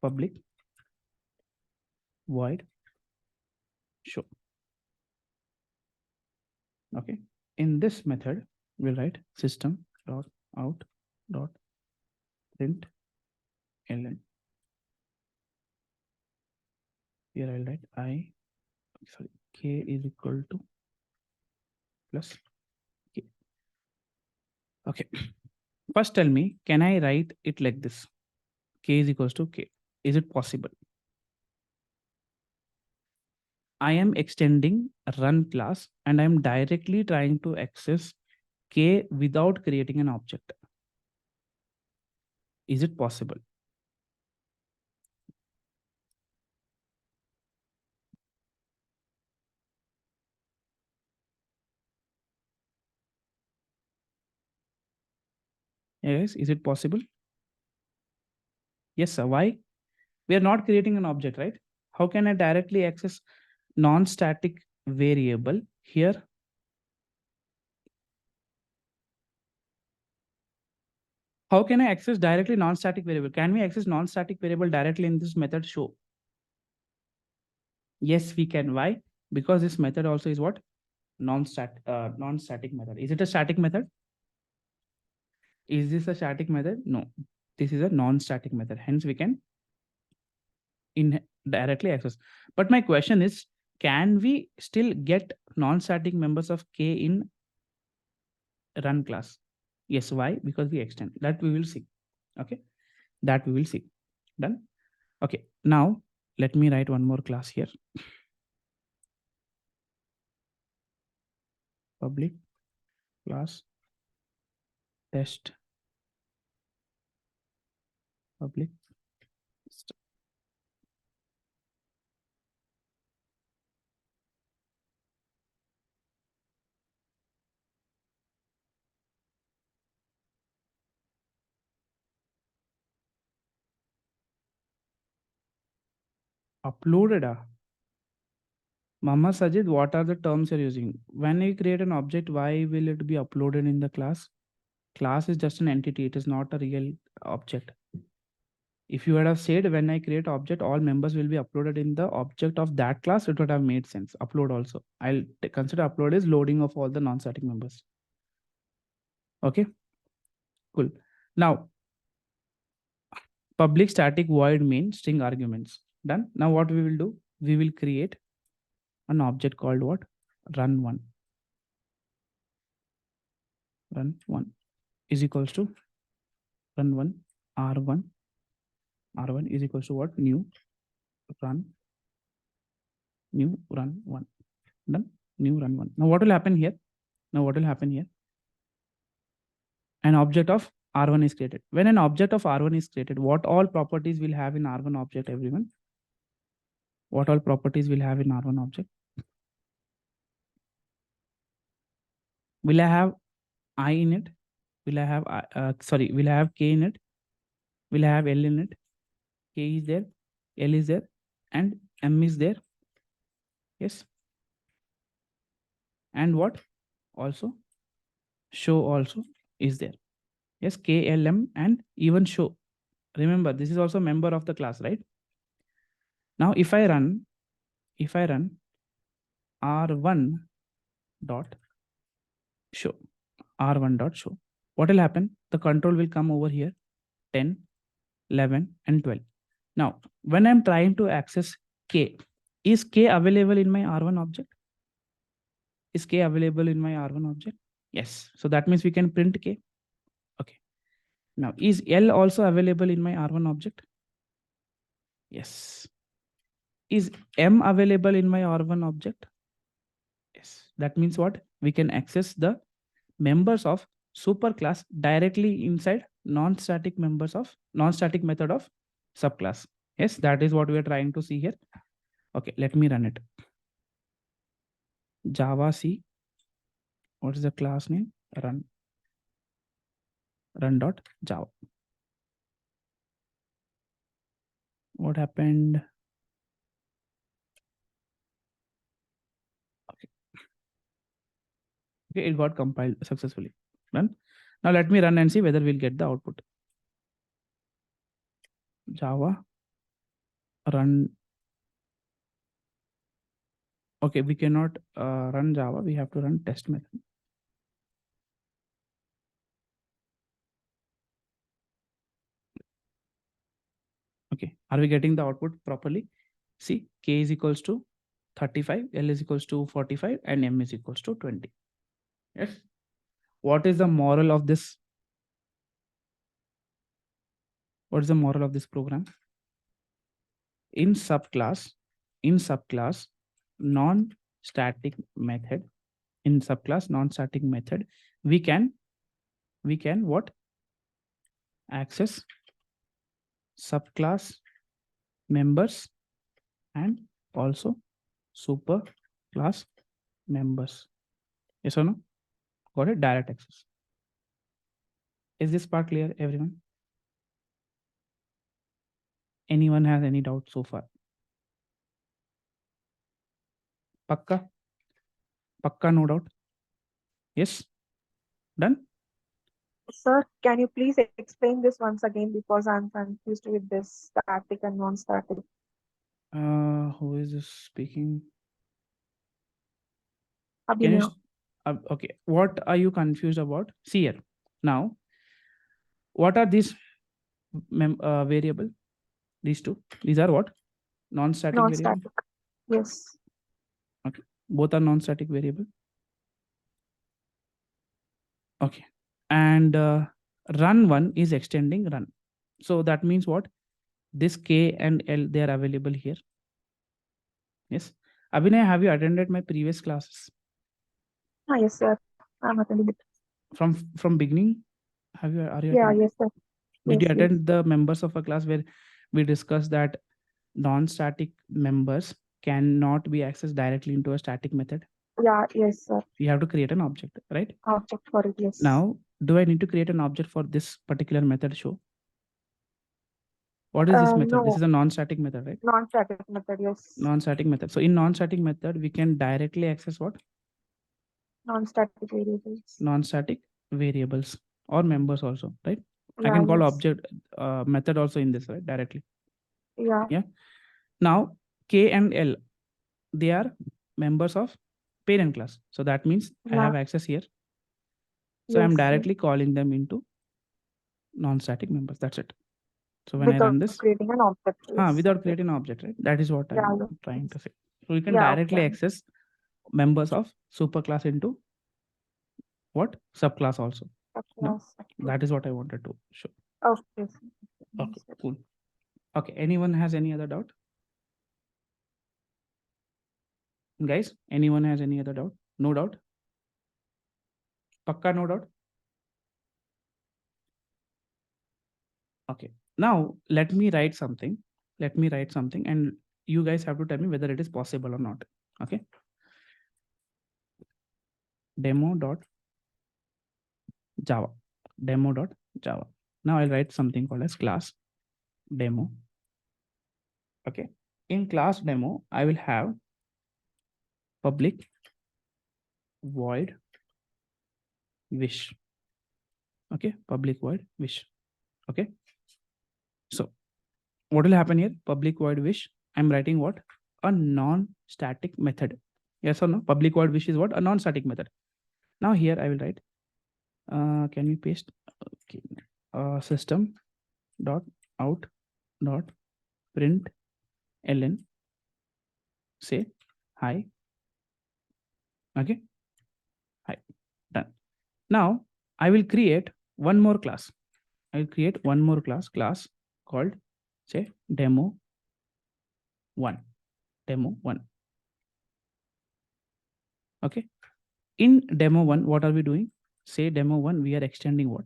Public void show. Okay. In this method, we'll write system dot out dot print ln. Here I'll write k is equal to plus k. Okay. First tell me, can I write it like this? K is equals to k. Is it possible? I am extending run class and I'm directly trying to access k without creating an object. Is it possible? Yes, is it possible? Yes, sir. Why? We are not creating an object, right? How can I directly access non-static variable here? How can I access directly non-static variable? Can we access non-static variable directly in this method show? Yes, we can. Why? Because this method also is what? Non-static method. Is it a static method? Is this a static method? No. This is a non-static method. Hence, we can directly access. But my question is, can we still get non-static members of k in run class? Yes. Why? Because we extend. That we will see. Okay. That we will see. Done. Okay. Now, let me write one more class here. Public class test public uploaded. Mama Sajid, what are the terms you're using? When you create an object, why will it be uploaded in the class? Class is just an entity. It is not a real object. If you had have said when I create object, all members will be uploaded in the object of that class, it would have made sense. Upload also. I'll consider upload is loading of all the non-static members. Okay, cool. Now, public static void main string arguments. Done. Now what we will do? We will create an object called what? Run1. Run1 is equals to run1 r1. R1 is equals to what? New run1. Done. New run1. Now what will happen here? An object of R1 is created. When an object of R1 is created, what all properties will have in R1 object, everyone? What all properties will have in R1 object? Will I have I in it? Will I have, will I have K in it? Will I have L in it? K is there, L is there, and M is there. Yes. And what? Also, show also is there. Yes, K, L, M, and even show. Remember, this is also a member of the class, right? Now, if I run r1 dot show, r1 dot show, what will happen? The control will come over here, 10, 11, and 12. Now, when I'm trying to access k, is k available in my r1 object? Is k available in my r1 object? Yes. So that means we can print k. Okay. Now, is L also available in my R1 object? Yes. Is M available in my R1 object? Yes. That means what? We can access the members of superclass directly inside non-static method of subclass. Yes, that is what we are trying to see here. Okay, let me run it. Java C. What is the class name? Run.java. What happened? Okay, it got compiled successfully. Done. Now let me run and see whether we'll get the output. Java run. Okay, we cannot run Java. We have to run test method. Okay, are we getting the output properly? See, k is equals to 35, L is equals to 45, and M is equals to 20. Yes. What is the moral of this? What is the moral of this program? In subclass, non-static method, we can what? Access subclass members and also super class members. Yes or no? Got it? Direct access. Is this part clear, everyone? Anyone has any doubt so far? Pakka? Pakka, no doubt? Yes? Done? Sir, can you please explain this once again because I'm confused with this static and non-static. Who is this speaking? Can you, Abhinav. okay, what are you confused about? See here. Now, what are these variable? These two. These are what? Non-static variable. Non-static. Yes. Okay. Both are non-static variable. Okay. And run one is extending run. So that means what? This K and L, they are available here. Yes. Abhinay, have you attended my previous classes? Yes, sir. I'm attending it. From beginning? Are you Yeah, attending? yes, sir. Did you Yes, attend the members of a class where we discussed that non-static members cannot be accessed directly into a static method? Yeah, yes, sir. You have to create an object, right? Object for it, yes. Now, do I need to create an object for this particular method show? What is this method? No. This is a non-static method, right? Non-static method, yes. Non-static method. So in non-static method, we can directly access what? Non-static variables. Non-static variables or members also, right? Yeah, I can call yes. object method also in this, right? Directly. Yeah. Yeah. Now, K and L, they are members of parent class. So that means I have access here. So I'm directly calling them into non-static members. That's it. So when I run this, creating an object. Yes. without creating an object, right? That is what I'm trying to say. So we can directly access members of superclass into what? Subclass also. No? That is what I wanted to show. Okay. Okay, cool. Okay, anyone has any other doubt? Guys, anyone has any other doubt? No doubt? Pakka, no doubt? Okay, now let me write something. And you guys have to tell me whether it is possible or not. Okay. Demo.java. Demo.java. Now I'll write something called as class demo. Okay. In class demo, I will have public void wish. Okay. Public void wish. Okay. So what will happen here? Public void wish. I'm writing what? A non-static method. Yes or no? Public void wish is what? A non-static method. Now here I will write. Can we paste? Okay. System dot out dot print ln. Say hi. Okay. Hi. Done. Now I will create one more class. I will create one more class called say demo one. Demo one. Okay. In demo one, what are we doing? Say demo one, we are extending what?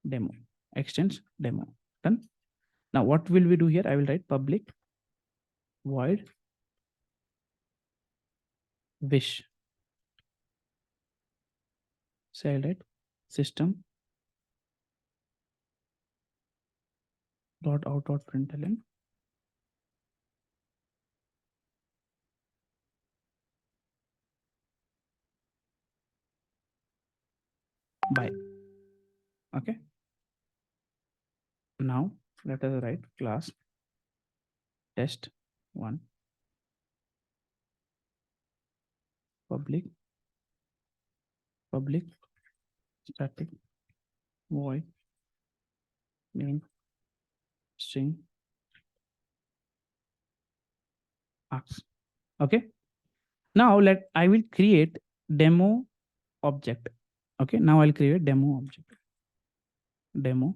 Demo. Extends demo. Done. Now what will we do here? I will write public void wish. Say I'll write system dot out dot println by. Okay. Now let us write class test one public static void main string args. Okay. Now I will create demo object. Okay. Now I'll create demo object. Demo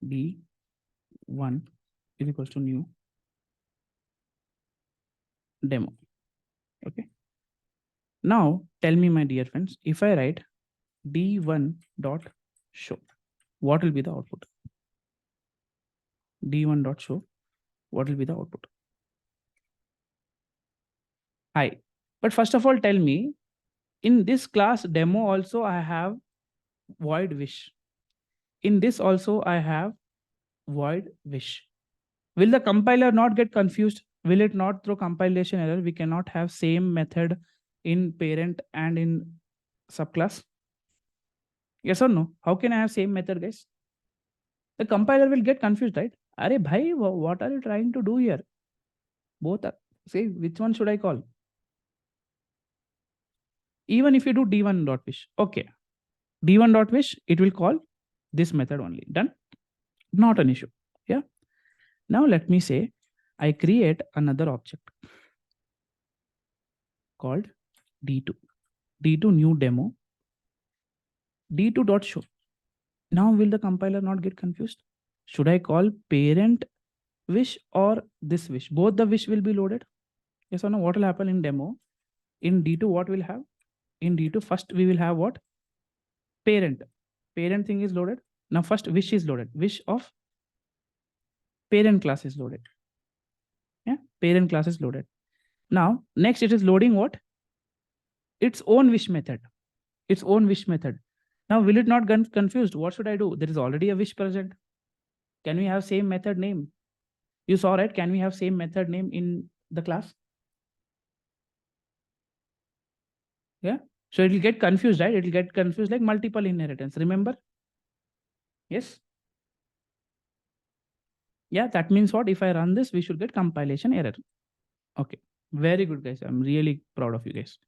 d1 is equals to new demo. Okay. Now tell me, my dear friends, if I write d1 dot show, what will be the output? d1 dot show, what will be the output? Hi. But first of all, tell me, in this class demo also I have void wish. In this also I have void wish. Will the compiler not get confused? Will it not throw compilation error? We cannot have same method in parent and in subclass. Yes or no? How can I have same method, guys? The compiler will get confused, right? Arey bhai, what are you trying to do here? Both are. Say, which one should I call? Even if you do d1 dot wish, okay. d1 dot wish, it will call this method only. Done? Not an issue. Yeah. Now let me say I create another object called d2. d2 new demo. d2 dot show. Now will the compiler not get confused? Should I call parent wish or this wish? Both the wish will be loaded. Yes or no? What will happen in demo? In d2, what will have? In d2, first we will have what? Parent. Parent thing is loaded. Now first wish is loaded. Wish of parent class is loaded. Yeah, parent class is loaded. Now next it is loading what? Its own wish method. Its own wish method. Now will it not get confused? What should I do? There is already a wish present. Can we have same method name? You saw, right? Can we have same method name in the class? Yeah. So it will get confused, right? It will get confused like multiple inheritance. Remember? Yes. Yeah, that means what? If I run this, we should get compilation error. Okay. Very good, guys. I'm really proud of you guys.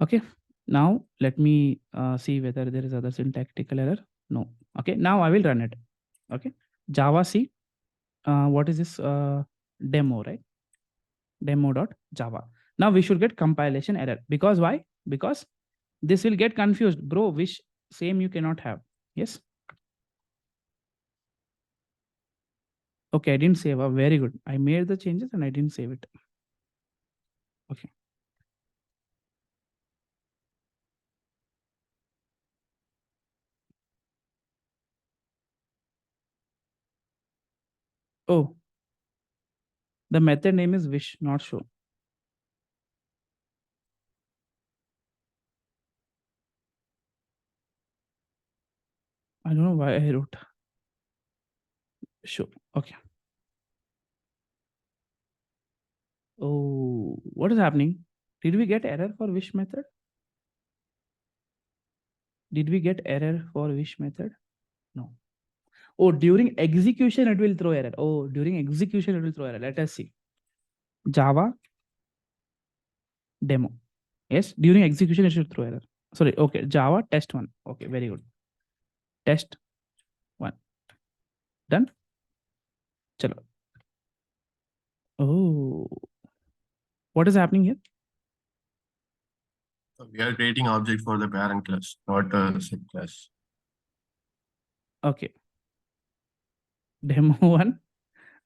Okay. Now let me see whether there is other syntactical error. No. Okay. Now I will run it. Okay. Java C. What is this? Demo, right? Demo.java. Now we should get compilation error. Because why? Because this will get confused. Bro, which same you cannot have. Yes. Okay, I didn't save. Very good. I made the changes and I didn't save it. Okay. Oh, the method name is wish, not show. I don't know why I wrote show. Okay. Oh, what is happening? Did we get error for wish method? Did we get error for which method? No. Oh, during execution, it will throw error. Oh, during execution, it will throw error. Let us see. Java demo. Yes, during execution, it should throw error. Sorry, okay, Java test 1. Okay, very good. Test 1. Done? Chalo. Oh, what is happening here? We are creating object for the parent class, not a set class. Okay. Demo 1.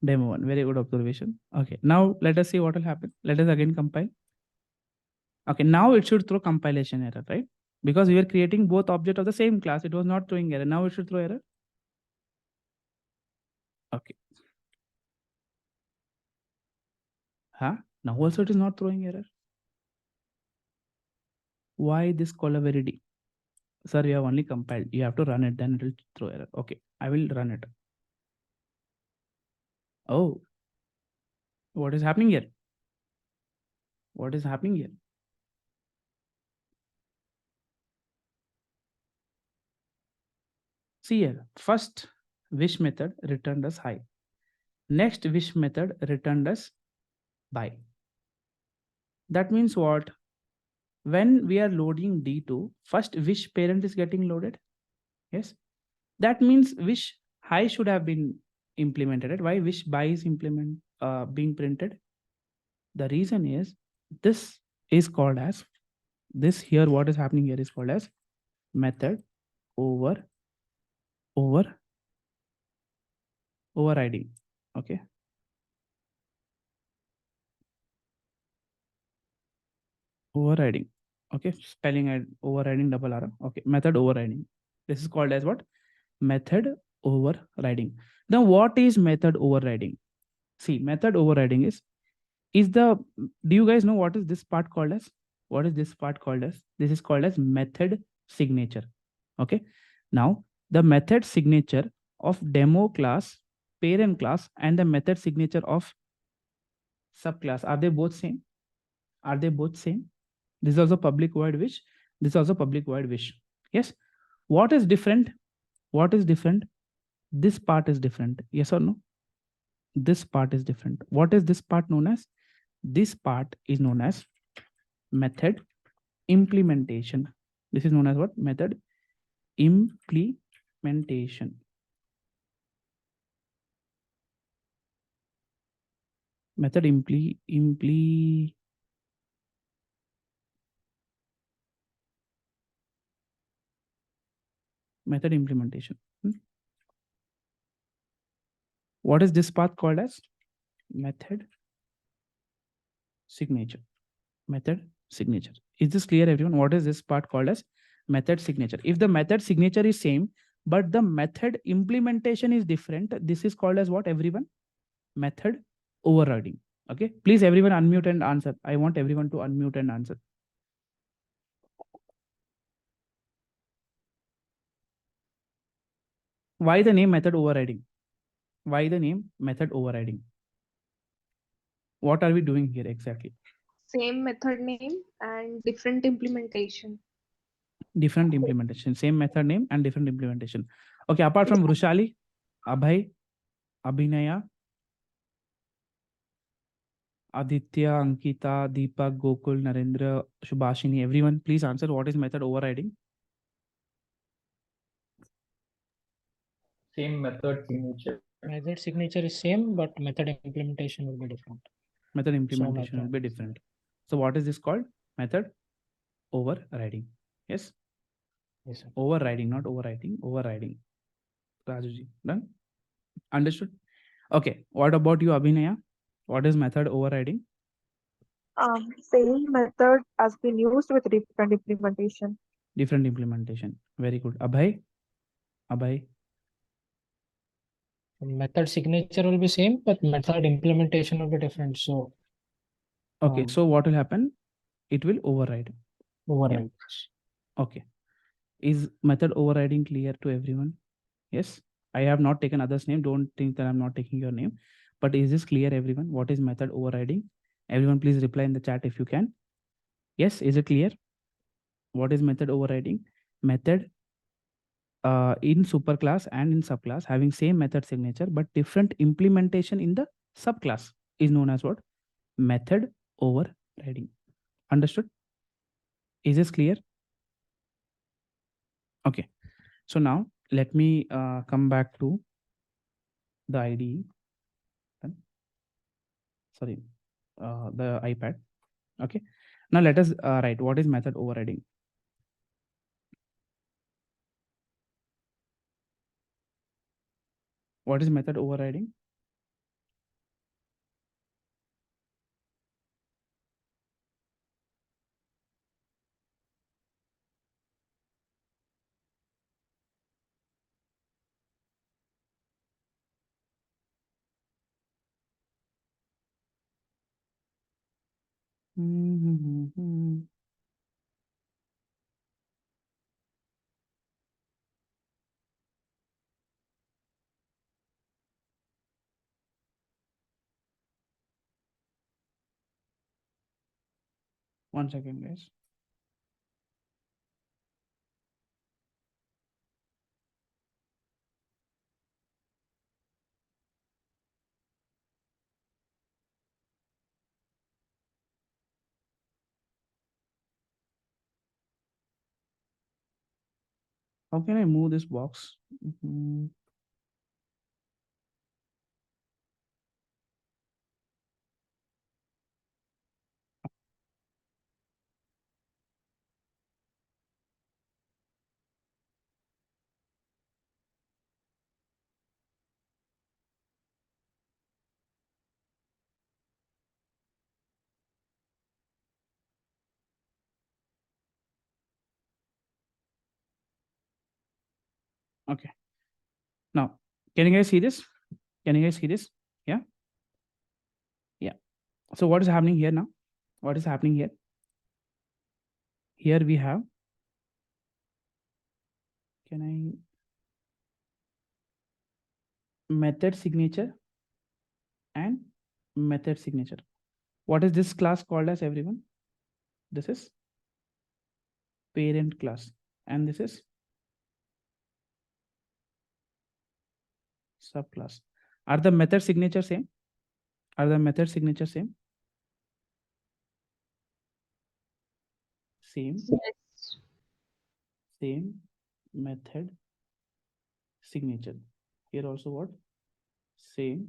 Demo 1. Very good observation. Okay, now let us see what will happen. Let us again compile. Okay, now it should throw compilation error, right? Because we were creating both objects of the same class. It was not throwing error. Now it should throw error. Okay. Huh? Now also it is not throwing error. Why this coloverity? Sir, you have only compiled. You have to run it, then it will throw error. Okay, I will run it. Oh, what is happening here? What is happening here? See here, first wish method returned us high. Next wish method returned us by. That means what? When we are loading D2, first wish parent is getting loaded. Yes. That means wish high should have been implemented. Right? Why wish by is being printed? The reason is this is called as this here. What is happening here is called as method overriding. Okay. Overriding. Okay. Spelling and overriding double R. Okay. Method overriding. This is called as what? Method overriding. Now, what is method overriding? See, method overriding is the, do you guys know what is this part called as? What is this part called as? This is called as method signature. Okay. Now, the method signature of demo class, parent class, and the method signature of subclass, are they both same? Are they both same? This is also public void wish. This is also public void wish. Yes. What is different? What is different? This part is different. Yes or no? This part is different. What is this part known as? This part is known as method implementation. This is known as what? Method implementation. Method method implementation. What is this path called as? Method signature. Method signature. Is this clear, everyone? What is this part called as? Method signature. If the method signature is same, but the method implementation is different, this is called as what, everyone? Method overriding. Okay, please everyone unmute and answer. I want everyone to unmute and answer. Why the name method overriding? Why the name method overriding? What are we doing here exactly? Same method name and different implementation. Different implementation, same method name and different implementation. Okay, apart from Rushali, Abhay, Abhinaya, Aditya, Ankita, Deepak, Gokul, Narendra, Shubhashini, everyone, please answer what is method overriding? Same method signature. Method signature is same, but method implementation will be different. Method implementation will be different. So what is this called? Method overriding. Yes? Yes, sir. Overriding, not overriding, overriding. Rajuji, done? Understood? Okay, what about you, Abhinaya? What is method overriding? Same method has been used with different implementation. Different implementation. Very good. Abhay? Abhay? Method signature will be same, but method implementation will be different. So Okay, so what will happen? It will override. override. Okay. Is method overriding clear to everyone? Yes. I have not taken others' name. Don't think that I'm not taking your name. But is this clear, everyone? What is method overriding? Everyone, please reply in the chat if you can. Yes, is it clear? What is method overriding? Method in superclass and in subclass having same method signature but different implementation in the subclass is known as what? Method overriding. Understood? Is this clear? Okay. So now let me come back to the IDE. Sorry, the iPad. Okay. Now let us write what is method overriding. What is method overriding? One second, guys. How can I move this box? Okay. Now, can you guys see this? Can you guys see this? Yeah. Yeah. So what is happening here now? What is happening here? Here we have, can I, method signature and method signature. What is this class called as, everyone? This is parent class and this is subclass. Are the method signature same? Are the method signature same? Same. Same method signature. Here also what? Same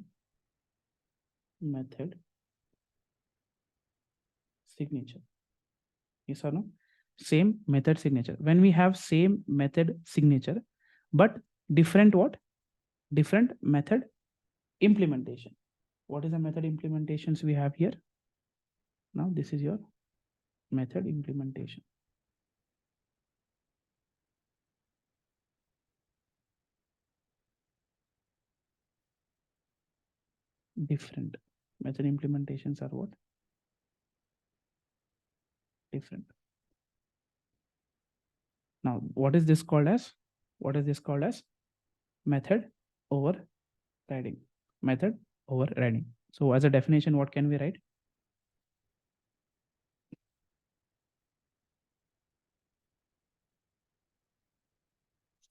method signature. Yes or no? Same method signature. When we have same method signature, but different what? Different method implementation. What is the method implementations we have here? Now this is your method implementation. Different method implementations are what? Different. Now, what is this called as? What is this called as? Method overriding. Method overriding. So as a definition, what can we write?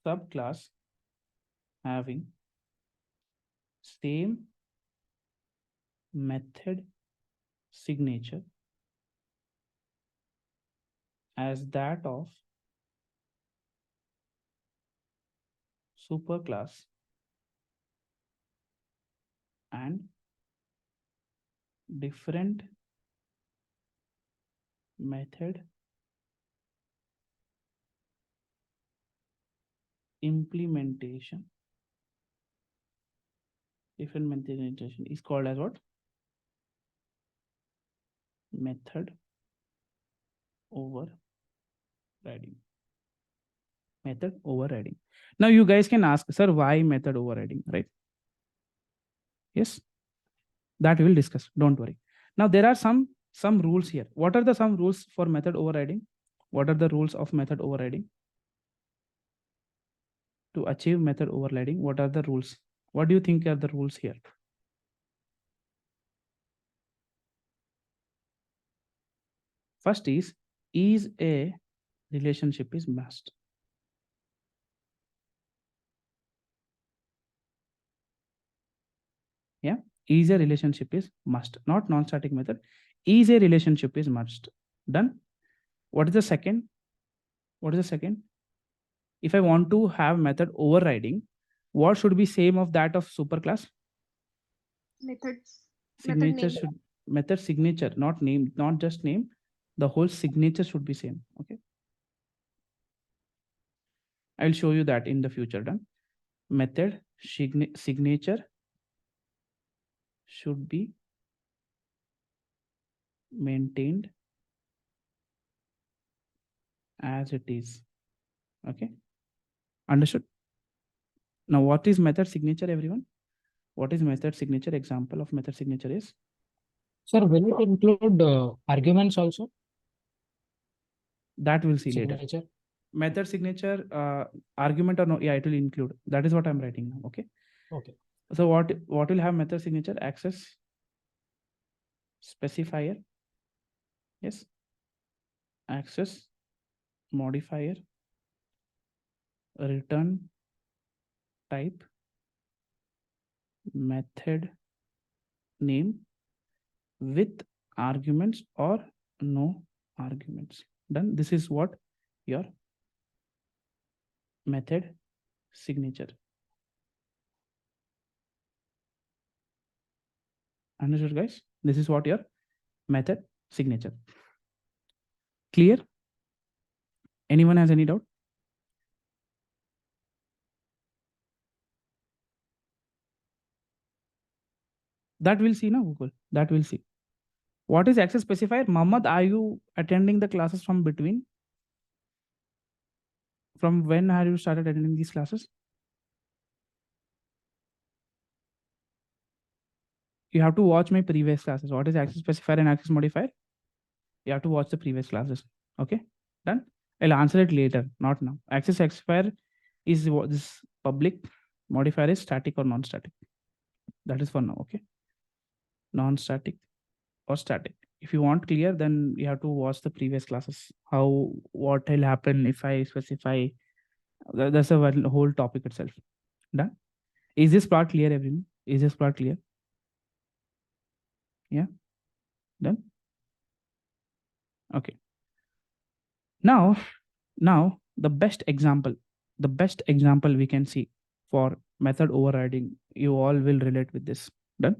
Subclass having same method signature as that of superclass and different method implementation. Different method implementation is called as what? Method overriding. Method overriding. Now you guys can ask, sir, why method overriding, right? Yes, that we will discuss. Don't worry. Now there are some rules here. What are the some rules for method overriding? What are the rules of method overriding? To achieve method overriding, what are the rules? What do you think are the rules here? First is a relationship is must. Is a relationship is must, not non-static method. Is a relationship is must. Done. What is the second? What is the second? If I want to have method overriding, what should be same of that of superclass? Methods. Signature name. should method signature, not name, not just name. The whole signature should be same. Okay. I'll show you that in the future. Done. Method signature should be maintained as it is. Okay. Understood? Now, what is method signature, everyone? What is method signature? Example of method signature is? Sir, will it include arguments also? That we'll see later. Signature. Method signature, argument or no? Yeah, it will include. That is what I'm writing now. Okay. Okay. So what will have method signature? Access specifier. Yes. Access modifier. Return type. Method name with arguments or no arguments. Done. This is what your method signature. Understood, guys? This is what your method signature. Clear? Anyone has any doubt? That we'll see now, Google. That we'll see. What is access specifier? Mohammed, are you attending the classes from between? From when have you started attending these classes? You have to watch my previous classes. What is access specifier and access modifier? You have to watch the previous classes. Okay, done. I'll answer it later, not now. Access specifier is what this public, modifier is static or non-static. That is for now. Okay, non-static or static. If you want clear, then you have to watch the previous classes. How, what will happen if I specify? That's a whole topic itself. Done. Is this part clear, everyone? Is this part clear? Yeah. Done. Okay. Now the best example we can see for method overriding, you all will relate with this. Done.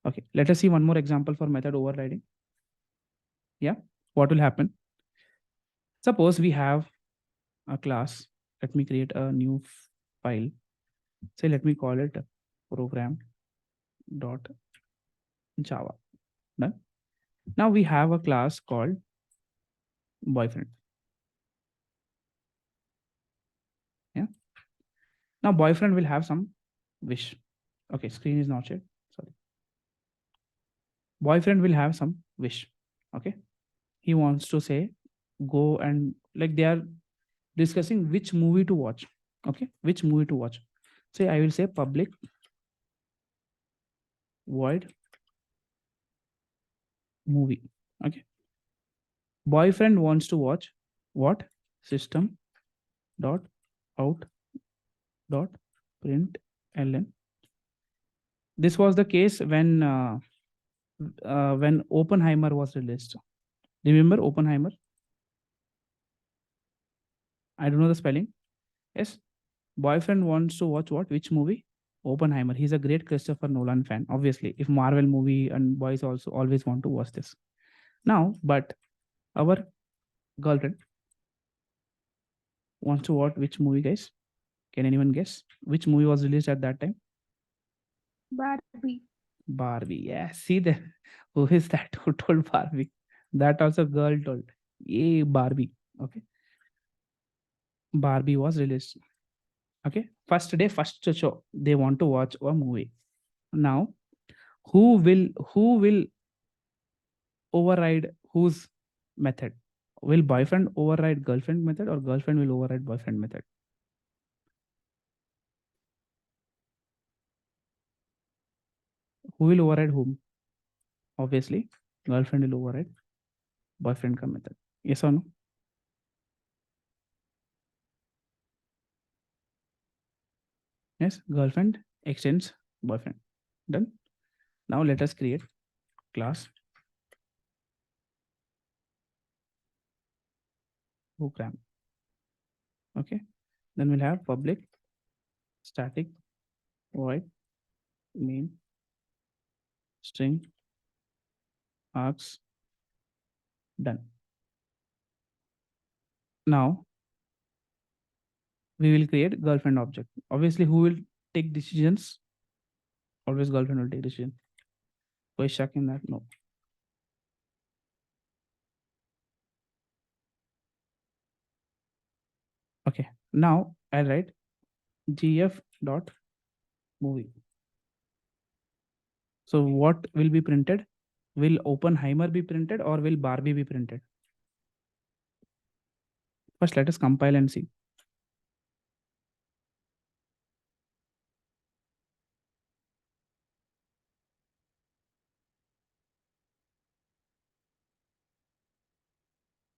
Okay, let us see one more example for method overriding. Yeah, what will happen? Suppose we have a class. Let me create a new file. Say, let me call it program.java. Done. Now we have a class called boyfriend. Yeah. Now boyfriend will have some wish. Okay, screen is not shared. Sorry. Boyfriend will have some wish. Okay. He wants to say, go and like they are discussing which movie to watch. Okay. Which movie to watch. Say, I will say public void movie. Okay. Boyfriend wants to watch what? System dot out dot print ln. This was the case when Oppenheimer was released. Remember Oppenheimer? I don't know the spelling. Yes. Boyfriend wants to watch what? Which movie? Oppenheimer. He's a great Christopher Nolan fan. Obviously, if Marvel movie and boys also always want to watch this. Now, but our girlfriend wants to watch which movie, guys? Can anyone guess which movie was released at that time? Barbie. Barbie. Yeah. See there. Who is that who told Barbie? That also girl told. Yay, Barbie. Okay. Barbie was released. Okay. First day, first show. They want to watch a movie. Now, who will override whose method? Will boyfriend override girlfriend method or girlfriend will override boyfriend method? Who will override whom? Obviously, girlfriend will override boyfriend ka method. Yes or no? Yes, girlfriend extends boyfriend. Done. Now let us create class program. Okay. Then we'll have public static void main string args done. Now we will create girlfriend object. Obviously, who will take decisions? Always girlfriend will take decision. Koi shak in that? No. Okay. Now I write gf dot movie. So what will be printed? Will Oppenheimer be printed or will Barbie be printed? First, let us compile and see.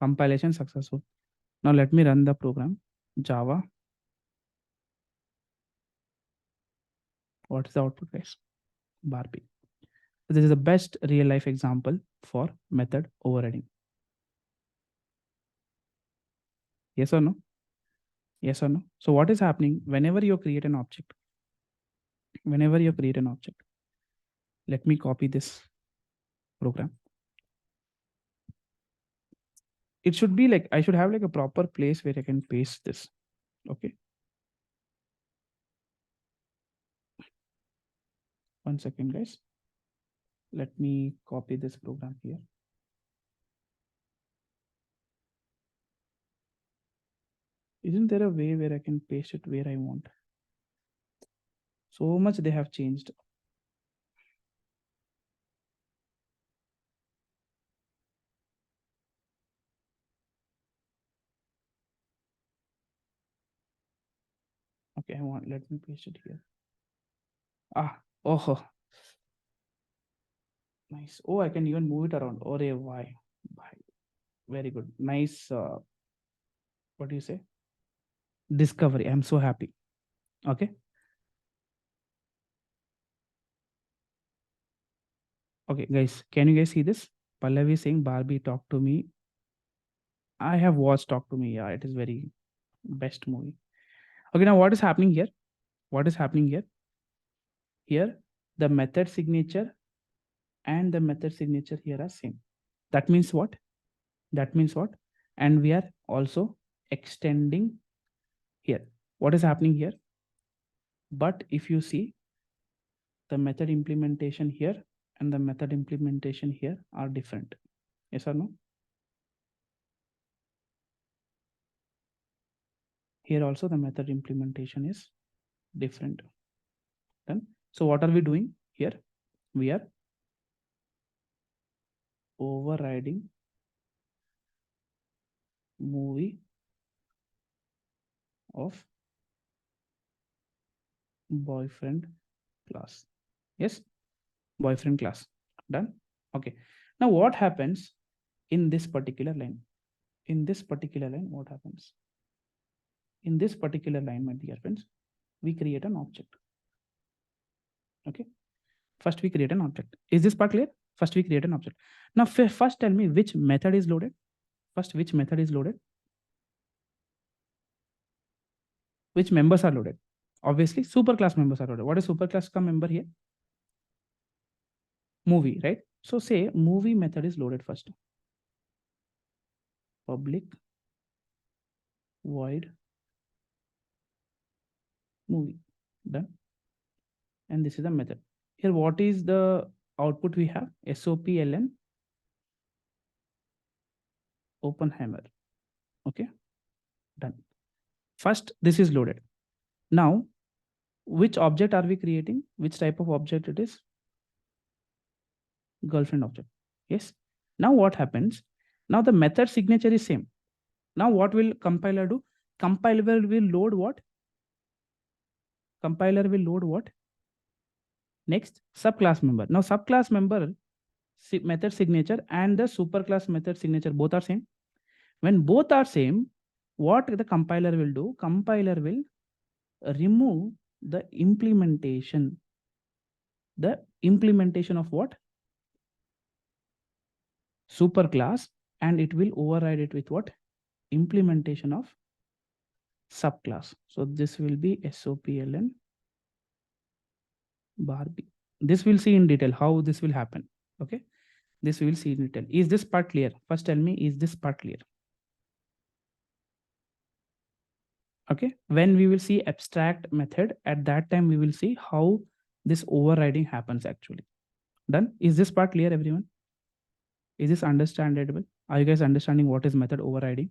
Compilation successful. Now let me run the program. Java. What is the output, guys? Barbie. This is the best real life example for method overriding. Yes or no? Yes or no? So what is happening whenever you create an object? Whenever you create an object, let me copy this program. It should be like, I should have like a proper place where I can paste this. Okay. 1 second, guys. Let me copy this program here. Isn't there a way where I can paste it where I want? So much they have changed. Okay, let me paste it here. Oh, nice. Oh, I can even move it around. Oh, why? Very good. Nice. What do you say? Discovery. I'm so happy. Okay. Okay, guys, can you guys see this? Pallavi saying, Barbie, talk to me. I have watched Talk to Me. Yeah, it is very best movie. Okay, now what is happening here? What is happening here? Here, the method signature and the method signature here are same. That means what? That means what? And we are also extending here. What is happening here? But if you see, the method implementation here and the method implementation here are different. Yes or no? Here also the method implementation is different. Done. So what are we doing here? We are overriding movie of boyfriend class. Yes, boyfriend class. Done. Okay. Now what happens in this particular line? In this particular line, what happens? In this particular line, my dear friends, we create an object. Okay. First we create an object. Is this part clear? First we create an object. Now first tell me which method is loaded. First, which method is loaded? Which members are loaded? Obviously, superclass members are loaded. What is superclass ka member here? Movie, right? So say movie method is loaded first. Public void movie. Done. And this is the method. Here, what is the output we have? SOPLN Oppenheimer. Okay. Done. First, this is loaded. Now, which object are we creating? Which type of object it is? Girlfriend object. Yes. Now what happens? Now the method signature is same. Now what will compiler do? Compiler will load what? Compiler will load what? Next, subclass member. Now subclass member method signature and the superclass method signature both are same. When both are same, what the compiler will do? Compiler will remove the implementation, the implementation of what? Superclass, and it will override it with what? Implementation of subclass. So this will be SOPLN bar B. This we'll see in detail how this will happen. Okay, this we will see in detail. Is this part clear? First tell me, is this part clear? Okay, when we will see abstract method, at that time we will see how this overriding happens actually. Done? Is this part clear, everyone? Is this understandable? Are you guys understanding what is method overriding?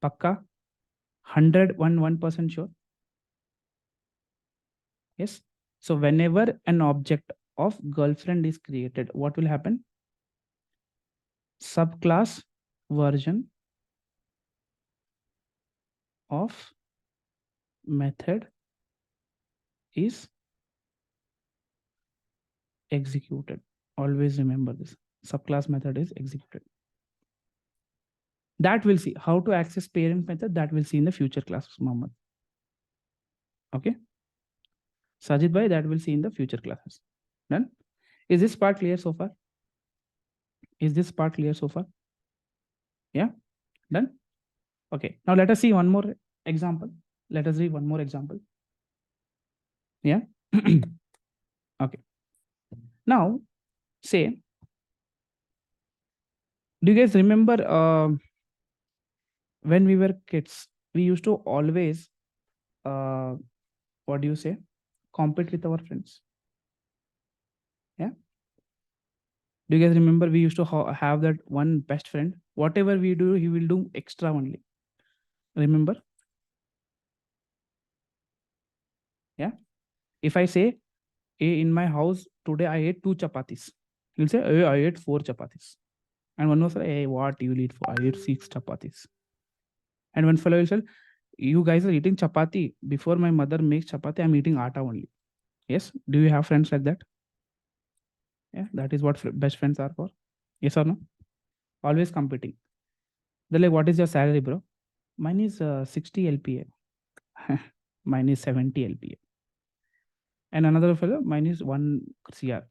Pakka? 101% sure? Yes. So whenever an object of girlfriend is created, what will happen? Subclass version of method is executed. Always remember this. Subclass method is executed. That we'll see. How to access parent method, that we'll see in the future classes, Mohammed. Okay. Sajid bhai, that we'll see in the future classes. Done? Is this part clear so far? Is this part clear so far? Yeah? Done? Okay. Now let us see one more example. Let us read one more example. Yeah? Okay. Now, say, do you guys remember when we were kids, we used to always, what do you say? Compete with our friends. Yeah? Do you guys remember we used to have that one best friend? Whatever we do, he will do extra only. Remember? Yeah? If I say, hey, in my house today I ate 2 chapatis. He'll say, hey, I ate 4 chapatis. And one will say, hey, what you will eat 4? I ate 6 chapatis. And one fellow will say, you guys are eating chapati. Before my mother makes chapati, I'm eating atta only. Yes? Do you have friends like that? Yeah, that is what best friends are for. Yes or no? Always competing. They're like, what is your salary, bro? Mine is 60 LPA. Mine is 70 LPA. And another fellow, mine is 1 CR.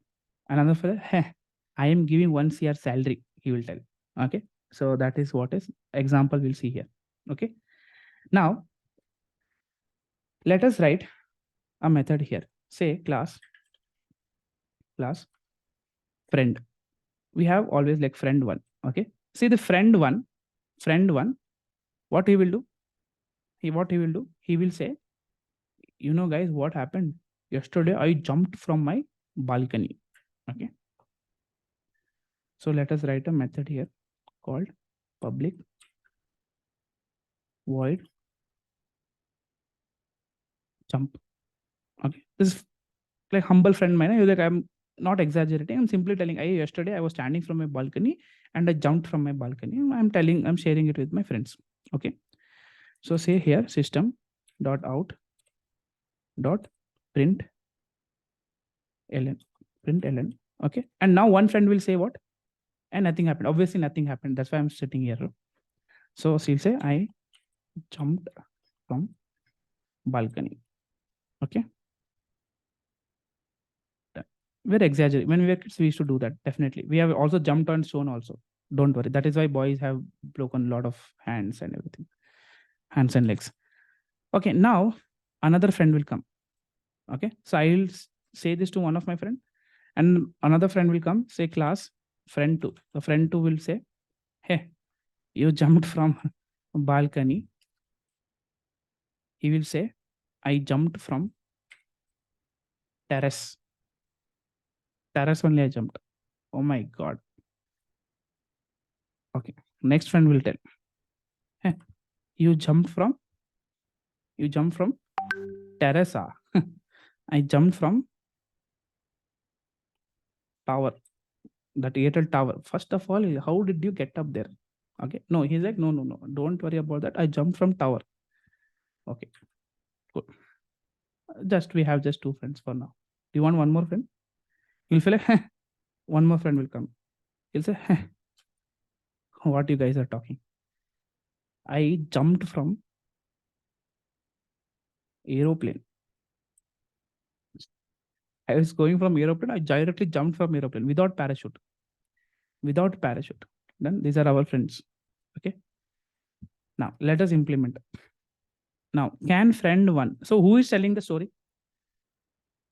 Another fellow, I am giving 1 CR salary, he will tell. Okay. So that is what is example we'll see here. Okay. Now, let us write a method here. Say class friend. We have always like friend 1. Okay. See the friend 1, what he will do? He will say, you know, guys, what happened? Yesterday, I jumped from my balcony. Okay. So let us write a method here called public void jump. Okay. This is like humble friend mine. You're like, I'm not exaggerating. I'm simply telling, yesterday I was standing from my balcony and I jumped from my balcony. I'm sharing it with my friends. Okay. So say here system dot out dot print ln. Okay. And now one friend will say what? And nothing happened. Obviously nothing happened. That's why I'm sitting here. So she'll say, I jumped from balcony. Okay. We're exaggerating. When we were kids, we used to do that. Definitely. We have also jumped on stone also. Don't worry. That is why boys have broken a lot of hands and everything. Hands and legs. Okay. Now another friend will come. Okay. So I'll say this to one of my friend and another friend will come, say class friend 2. The friend 2 will say, hey, you jumped from balcony. He will say, I jumped from terrace. Terrace only I jumped. Oh my God. Okay. Next friend will tell, hey, you jumped from terrace. I jumped from tower. That Airtel tower. First of all, how did you get up there? Okay. No, he's like, no. Don't worry about that. I jumped from tower. Okay. Good. We have just 2 friends for now. Do you want one more friend? You'll feel like, one more friend will come. He'll say, what you guys are talking? I jumped from aeroplane. I was going from aeroplane. I directly jumped from aeroplane without parachute. Without parachute. Then these are our friends. Okay. Now let us implement. Now can friend one. So who is telling the story?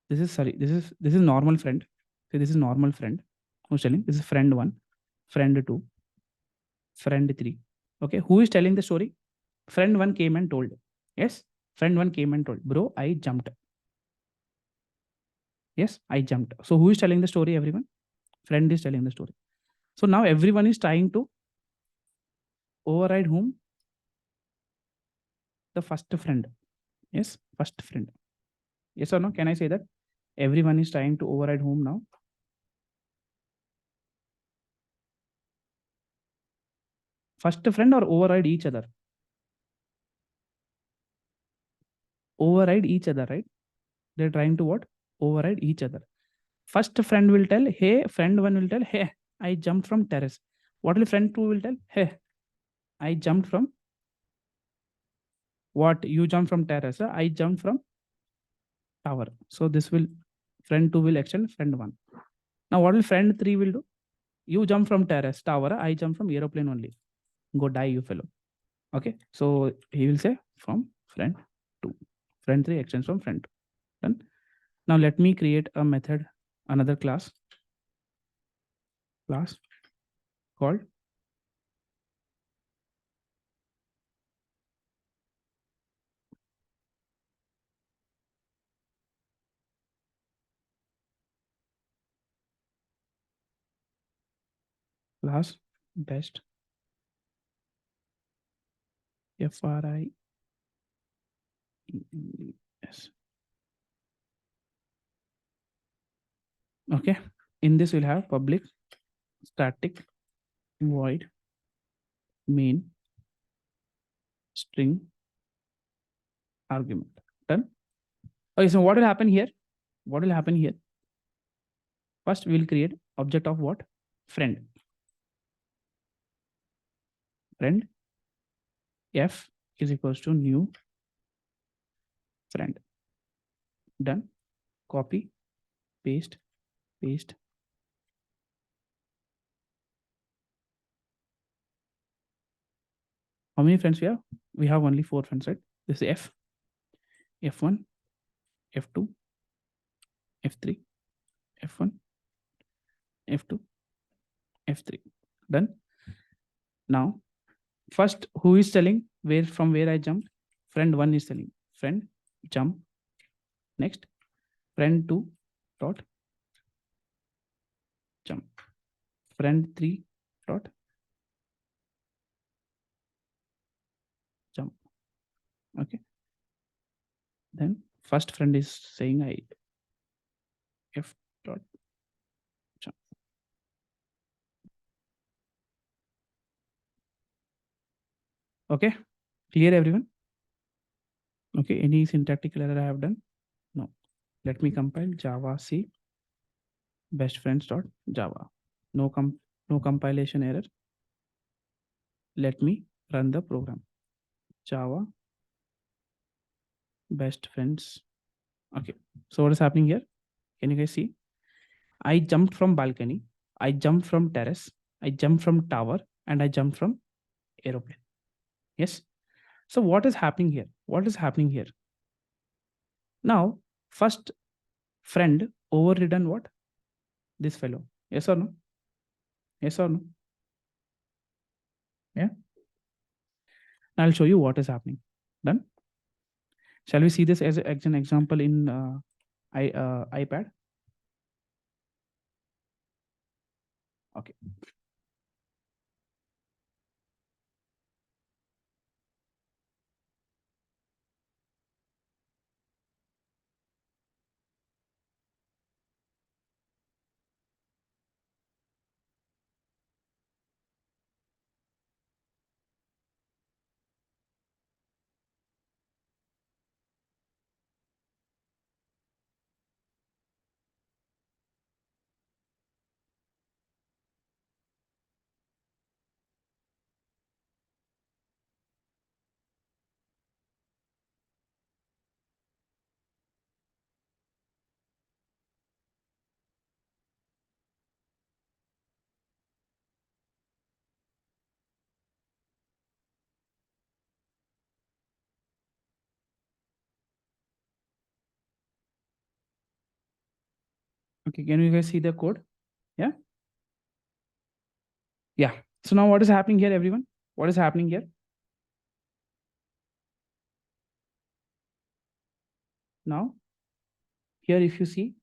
This is sorry. This is normal friend. So this is normal friend. Who's telling? This is friend one, friend two, friend three. Okay. Who is telling the story? Friend one came and told. Yes. Friend one came and told. Bro, I jumped. Yes, I jumped. So who is telling the story, everyone? Friend is telling the story. So now everyone is trying to override whom? The first friend. Yes, first friend. Yes or no? Can I say that? Everyone is trying to override whom now? First friend or override each other? Override each other, right? They're trying to what? Override each other. First friend will tell, hey, friend one will tell, hey, I jumped from terrace. What will friend two will tell? Hey, I jumped from what? You jumped from terrace. I jumped from tower. So this will, friend two will extend friend one. Now what will friend three will do? You jump from terrace, tower. I jump from aeroplane only. Go die, you fellow. Okay. So he will say from friend two. Friend three extends from friend two. Done. Now let me create a method, another class called class best FRI. Yes. Okay. In this we'll have public static void main string argument. Done. Okay. So what will happen here? What will happen here? First, we will create object of what? Friend. Friend f is equals to new friend. Done. Copy, paste, paste. How many friends we have? We have only 4 friends, right? This is f, f1, f2, f3, f1, f2, f3. Done. Now, first, who is telling where from where I jumped? Friend 1 is telling. Friend jump. Next, friend 2 dot jump. Friend 3 dot jump. Okay. Then first friend is saying I f dot jump. Okay. Clear, everyone? Okay. Any syntactical error I have done? No. Let me compile Java C best friends dot Java. No compilation error. Let me run the program. Java best friends. Okay. So what is happening here? Can you guys see? I jumped from balcony. I jumped from terrace. I jumped from tower, and I jumped from aeroplane. Yes. So what is happening here? What is happening here? Now, first friend overridden what? This fellow. Yes or no? Yes or no? Yeah. I'll show you what is happening. Done. Shall we see this as an example in iPad? Okay. Okay, can you guys see the code? Yeah. Yeah. So now what is happening here, everyone? What is happening here? Now, here if you see,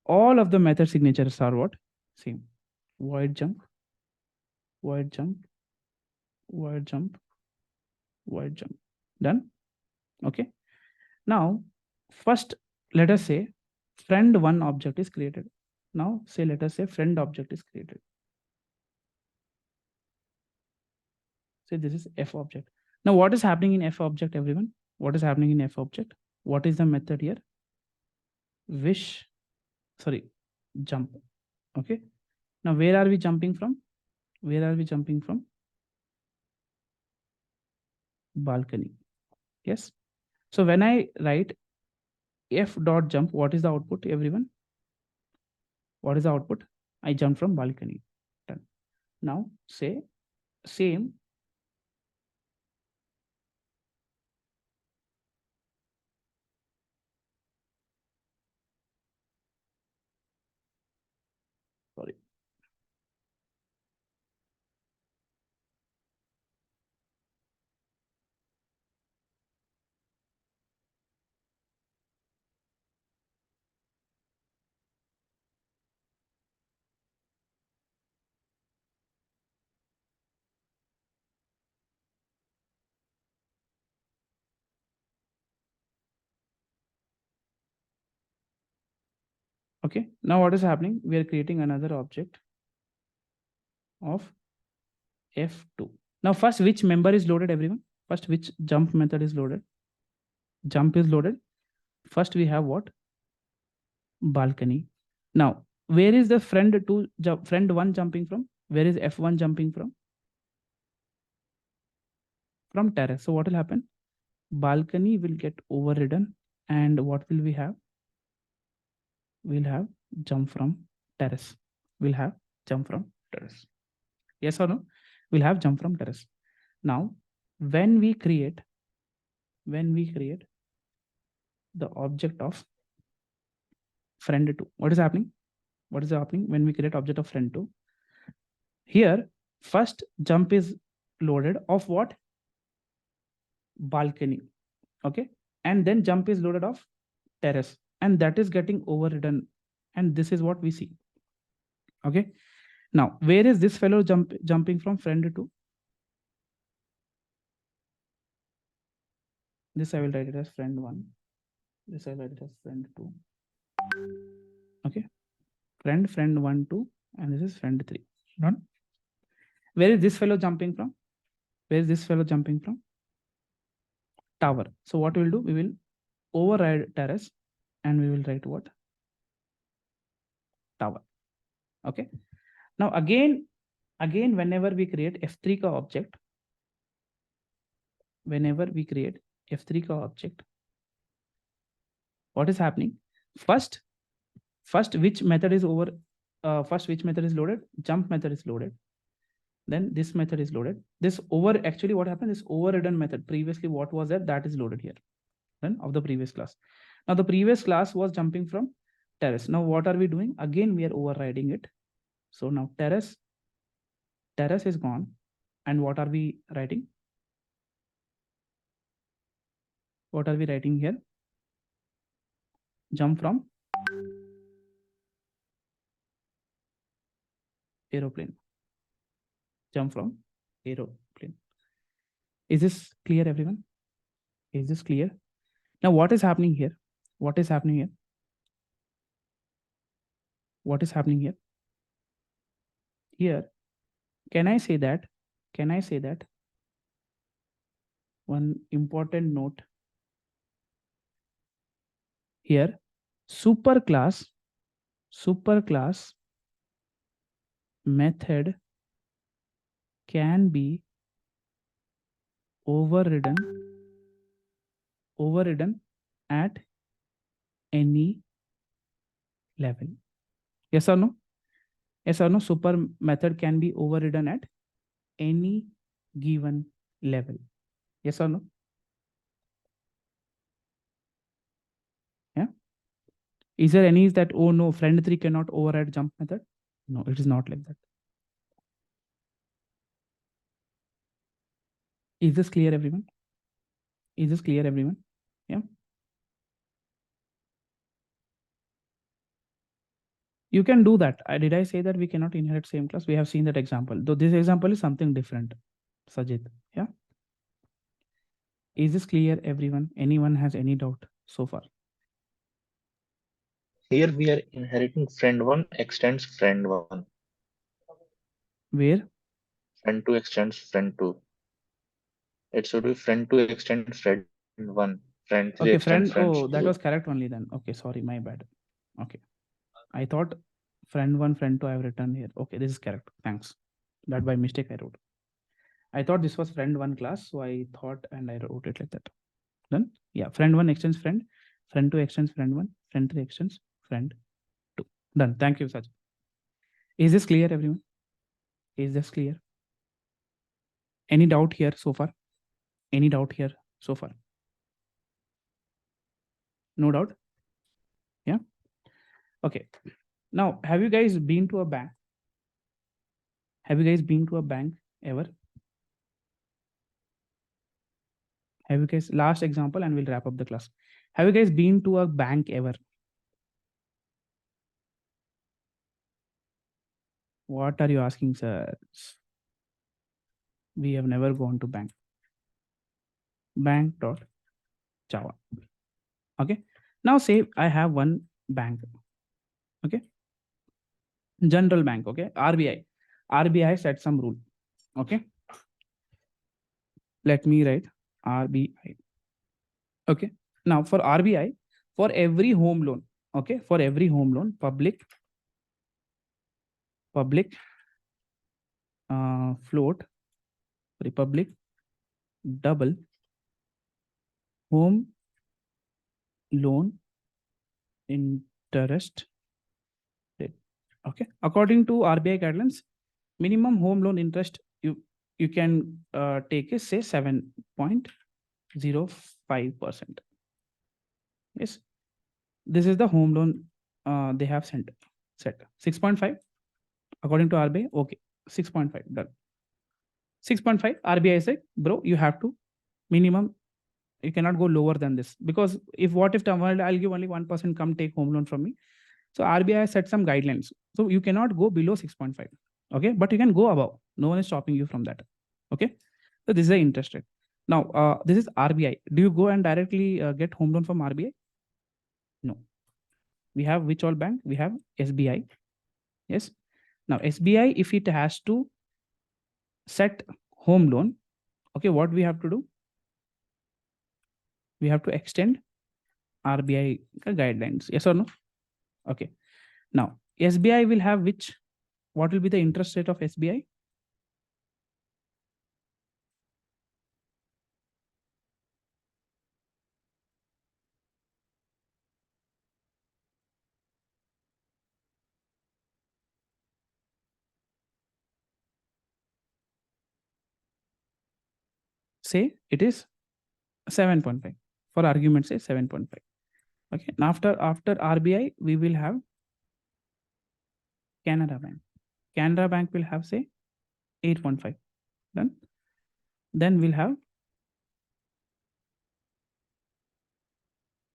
all of the method signatures are what? Same. Void jump, void jump, void jump, void jump. Done? Okay. Now, first, let us say friend one object is created. Now, say, let us say friend object is created. Say this is F object. Now, what is happening in F object, everyone? What is happening in F object? What is the method here? Jump. Okay. Now, where are we jumping from? Where are we jumping from? Balcony. Yes. So when I write F dot jump, what is the output, everyone? What is the output? I jump from balcony. Done. Now say same. Sorry. Okay. Now what is happening? We are creating another object of F2. Now first, which member is loaded, everyone? First, which jump method is loaded? Jump is loaded. First, we have what? Balcony. Now, where is the friend two, friend one jumping from? Where is F1 jumping from? From terrace. So what will happen? Balcony will get overridden, and what will we have? We'll have jump from terrace. We'll have jump from terrace. Yes or no? We'll have jump from terrace. Now, when we create the object of friend 2, what is happening? What is happening when we create object of friend 2? Here, first jump is loaded of what? Balcony. Okay. And then jump is loaded of terrace, and that is getting overridden. And this is what we see. Okay. Now, where is this fellow jumping from friend 2? This I will write it as friend 1. This I will write it as friend 2. Okay. Friend 1, 2, and this is friend 3. Done. Where is this fellow jumping from? Where is this fellow jumping from? Tower. So what we will do? We will override terrace, and we will write what? Tower. Okay. Now again, whenever we create F3 ka object, what is happening? First, which method is which method is loaded? Jump method is loaded. Then this method is loaded. This actually what happened is overridden method. Previously, what was that is loaded here. Then of the previous class. Now the previous class was jumping from terrace. Now what are we doing? Again, we are overriding it. So now terrace is gone. And what are we writing? What are we writing here? Jump from aeroplane. Jump from aeroplane. Is this clear, everyone? Is this clear? Now what is happening here? What is happening here? What is happening here? Here, can I say that? One important note here, superclass method can be overridden at any level. Yes or no? Yes or no? Super method can be overridden at any given level. Yes or no? Yeah. Is there any that, oh no, friend 3 cannot override jump method? No, it is not like that. Is this clear, everyone? Is this clear, everyone? Yeah. You can do that. Did I say that we cannot inherit same class? We have seen that example. Though this example is something different. Sajid. Yeah. Is this clear, everyone? Anyone has any doubt so far? Here we are inheriting friend 1 extends friend 1. Where? Friend 2 extends friend 2. It should be friend 2 extends friend 1. Friend 3 Okay, extends friend. friend Oh, 2. that was correct only then. Okay, sorry, my bad. Okay. I thought friend 1, friend 2 I have written here. Okay, this is correct. Thanks. That by mistake I wrote. I thought this was friend 1 class, so I thought and I wrote it like that. Done? Yeah, friend 1 extends friend 2 extends friend 1, friend 3 extends friend 2. Done. Thank you, Sajid. Is this clear, everyone? Is this clear? Any doubt here so far? Any doubt here so far? No doubt? Yeah. Okay. Now, have you guys been to a bank? Have you guys been to a bank ever? Have you guys, last example and we'll wrap up the class. Have you guys been to a bank ever? What are you asking, sir? We have never gone to bank. Bank.java. Okay. Now say I have one bank. Okay. General bank. Okay. RBI. RBI set some rule. Okay. Let me write RBI. Okay. Now for RBI, for every home loan, okay, for every home loan, public float, republic double home loan interest rate. Okay. According to RBI guidelines, minimum home loan interest you can take is say 7.05%. Yes. This is the home loan they have set 6.5 according to RBI. Okay, 6.5 done. 6.5 RBI said, bro, you have to minimum. You cannot go lower than this because if tomorrow I'll give only 1%, come take home loan from me. So RBI set some guidelines. So you cannot go below 6.5. Okay, but you can go above. No one is stopping you from that. Okay, so this is the interest rate. Now this is RBI. Do you go and directly get home loan from RBI? No. We have which all bank? We have SBI. Yes. Now SBI, if it has to set home loan, okay, what we have to do? We have to extend RBI guidelines. Yes or no? Okay. Now SBI will have which? What will be the interest rate of SBI? Say it is 7.5. For argument, say 7.5. Okay. Now after RBI, we will have Canada Bank. Canada Bank will have say 8.5. Done. Then we'll have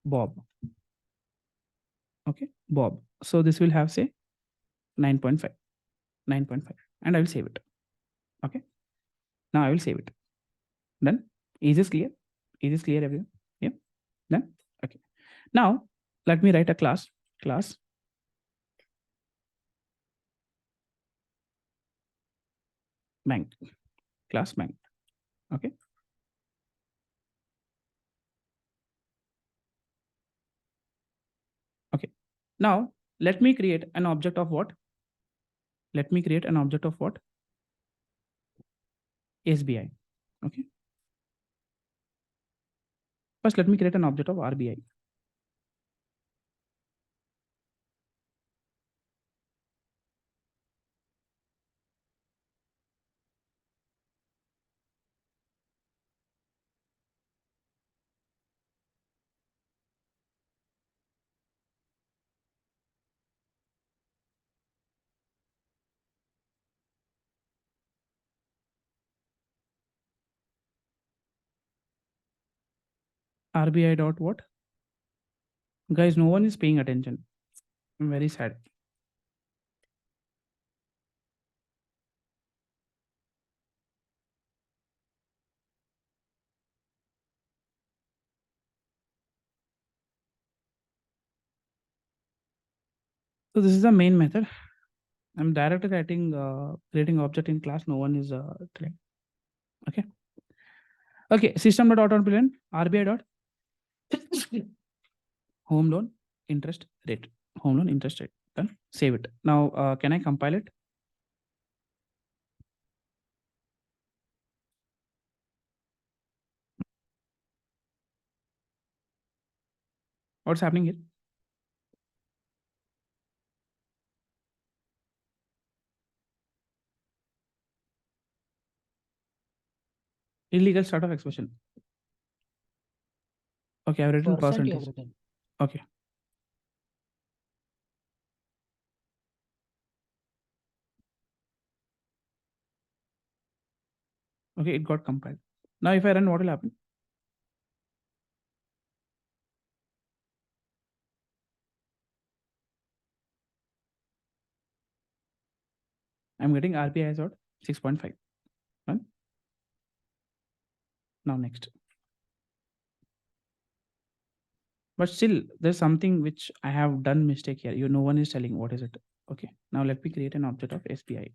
Bob. Okay, Bob. So this will have say 9.5. 9.5. And I will save it. Okay. Now I will save it. Done. Is this clear? Is this clear, everyone? Yeah. Done. Okay. Now let me write a class. Bank. Class bank. Okay. Okay. Now let me create an object of what? Let me create an object of what? SBI. Okay. First, let me create an object of RBI. RBI dot what? Guys, no one is paying attention. I'm very sad. So this is the main method. I'm directly writing creating object in class. No one is trying. Okay. Okay. System dot out on plan RBI dot home loan interest rate. Home loan interest rate. Done. Save it. Now can I compile it? What's happening here? Illegal start of expression. Okay, I've written Percent you percentage. have written. Okay. Okay, it got compiled. Now if I run, what will happen? I'm getting RPI as what? 6.5. Right? Now next. But still, there's something which I have done mistake here. No one is telling what is it. Okay. Now let me create an object of SPI.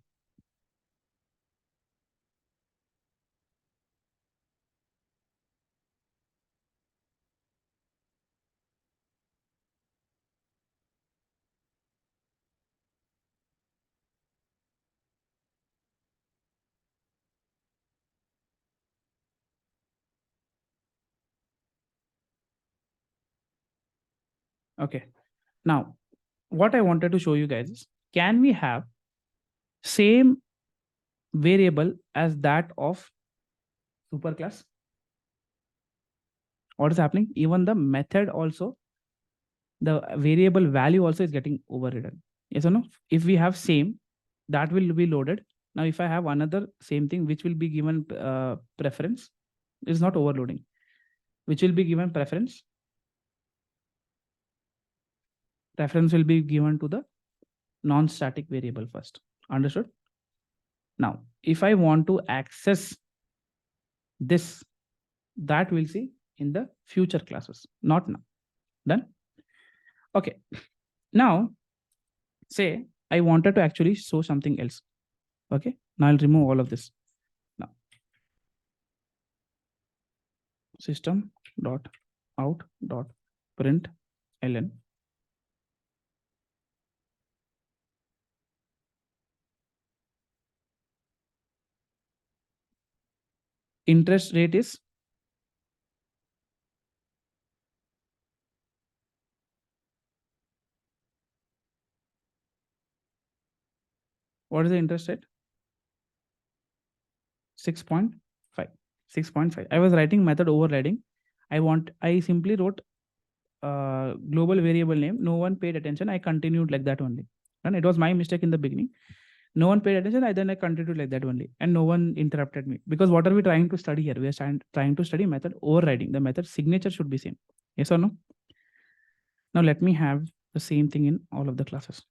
Okay. Now, what I wanted to show you guys is, can we have same variable as that of superclass? What is happening? Even the method also, the variable value also is getting overridden. Yes or no? If we have same, that will be loaded. Now, if I have another same thing, which will be given preference, is not overloading, which will be given preference. Preference will be given to the non-static variable first. Understood? Now, if I want to access this, that we'll see in the future classes, not now. Done? Okay. Now, say I wanted to actually show something else. Okay. Now I'll remove all of this. Now, system dot out dot print ln interest rate is what is the interest rate? 6.5. 6.5. I was writing method overriding. I simply wrote global variable name. No one paid attention. I continued like that only. And it was my mistake in the beginning. No one paid attention. Then I continued like that only. And no one interrupted me. Because what are we trying to study here? We are trying to study method overriding. The method signature should be same. Yes or no? Now let me have the same thing in all of the classes.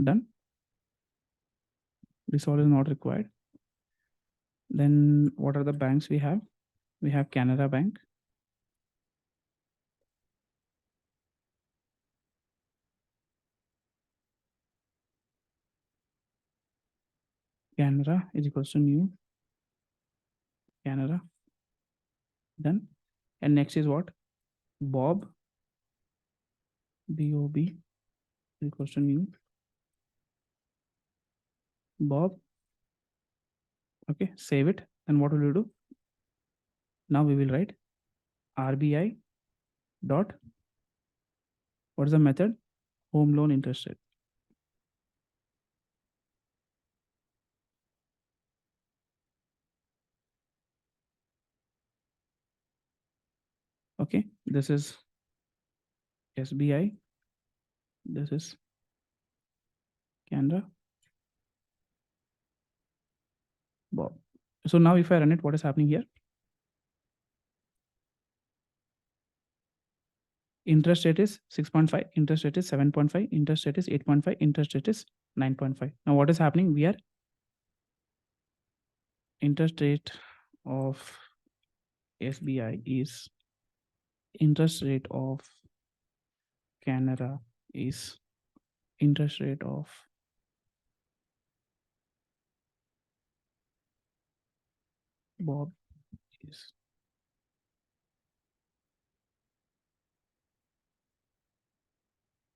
Done. This all is not required. Then what are the banks we have? We have Canara Bank. Canara is equals to new Canara. Done. And next is what? Bob. BOB is equals to new Bob. Okay, save it. And what will we do? Now we will write RBI dot, what is the method? Home loan interest rate. Okay, this is SBI. This is Canada. Bob. So now if I run it, what is happening here? Interest rate is 6.5, interest rate is 7.5, interest rate is 8.5, interest rate is 9.5. Now what is happening? We are interest rate of SBI is interest rate of Canada is interest rate of Bob is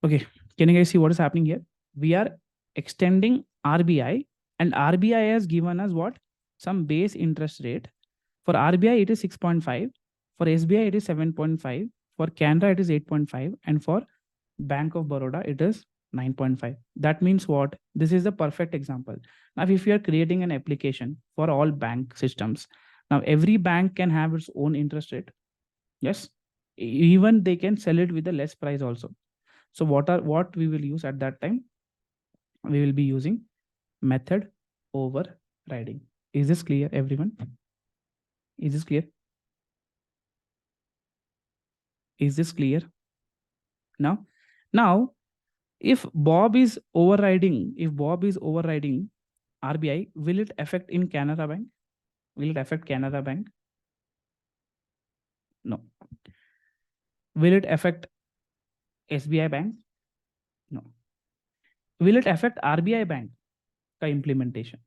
okay. Can you guys see what is happening here? We are extending RBI, and RBI has given us what? Some base interest rate. For RBI, it is 6.5. For SBI, it is 7.5. For Canada, it is 8.5. And for Bank of Baroda, it is 9.5. That means what? This is a perfect example. Now, if you are creating an application for all bank systems, now every bank can have its own interest rate. Yes. Even they can sell it with a less price also. So what we will use at that time? We will be using method overriding. Is this clear, everyone? Is this clear? Is this clear? Now, if Bob is overriding RBI, will it affect in Canara Bank? Will it affect Canara Bank? No. Will it affect SBI Bank? No. Will it affect RBI Bank ka implementation?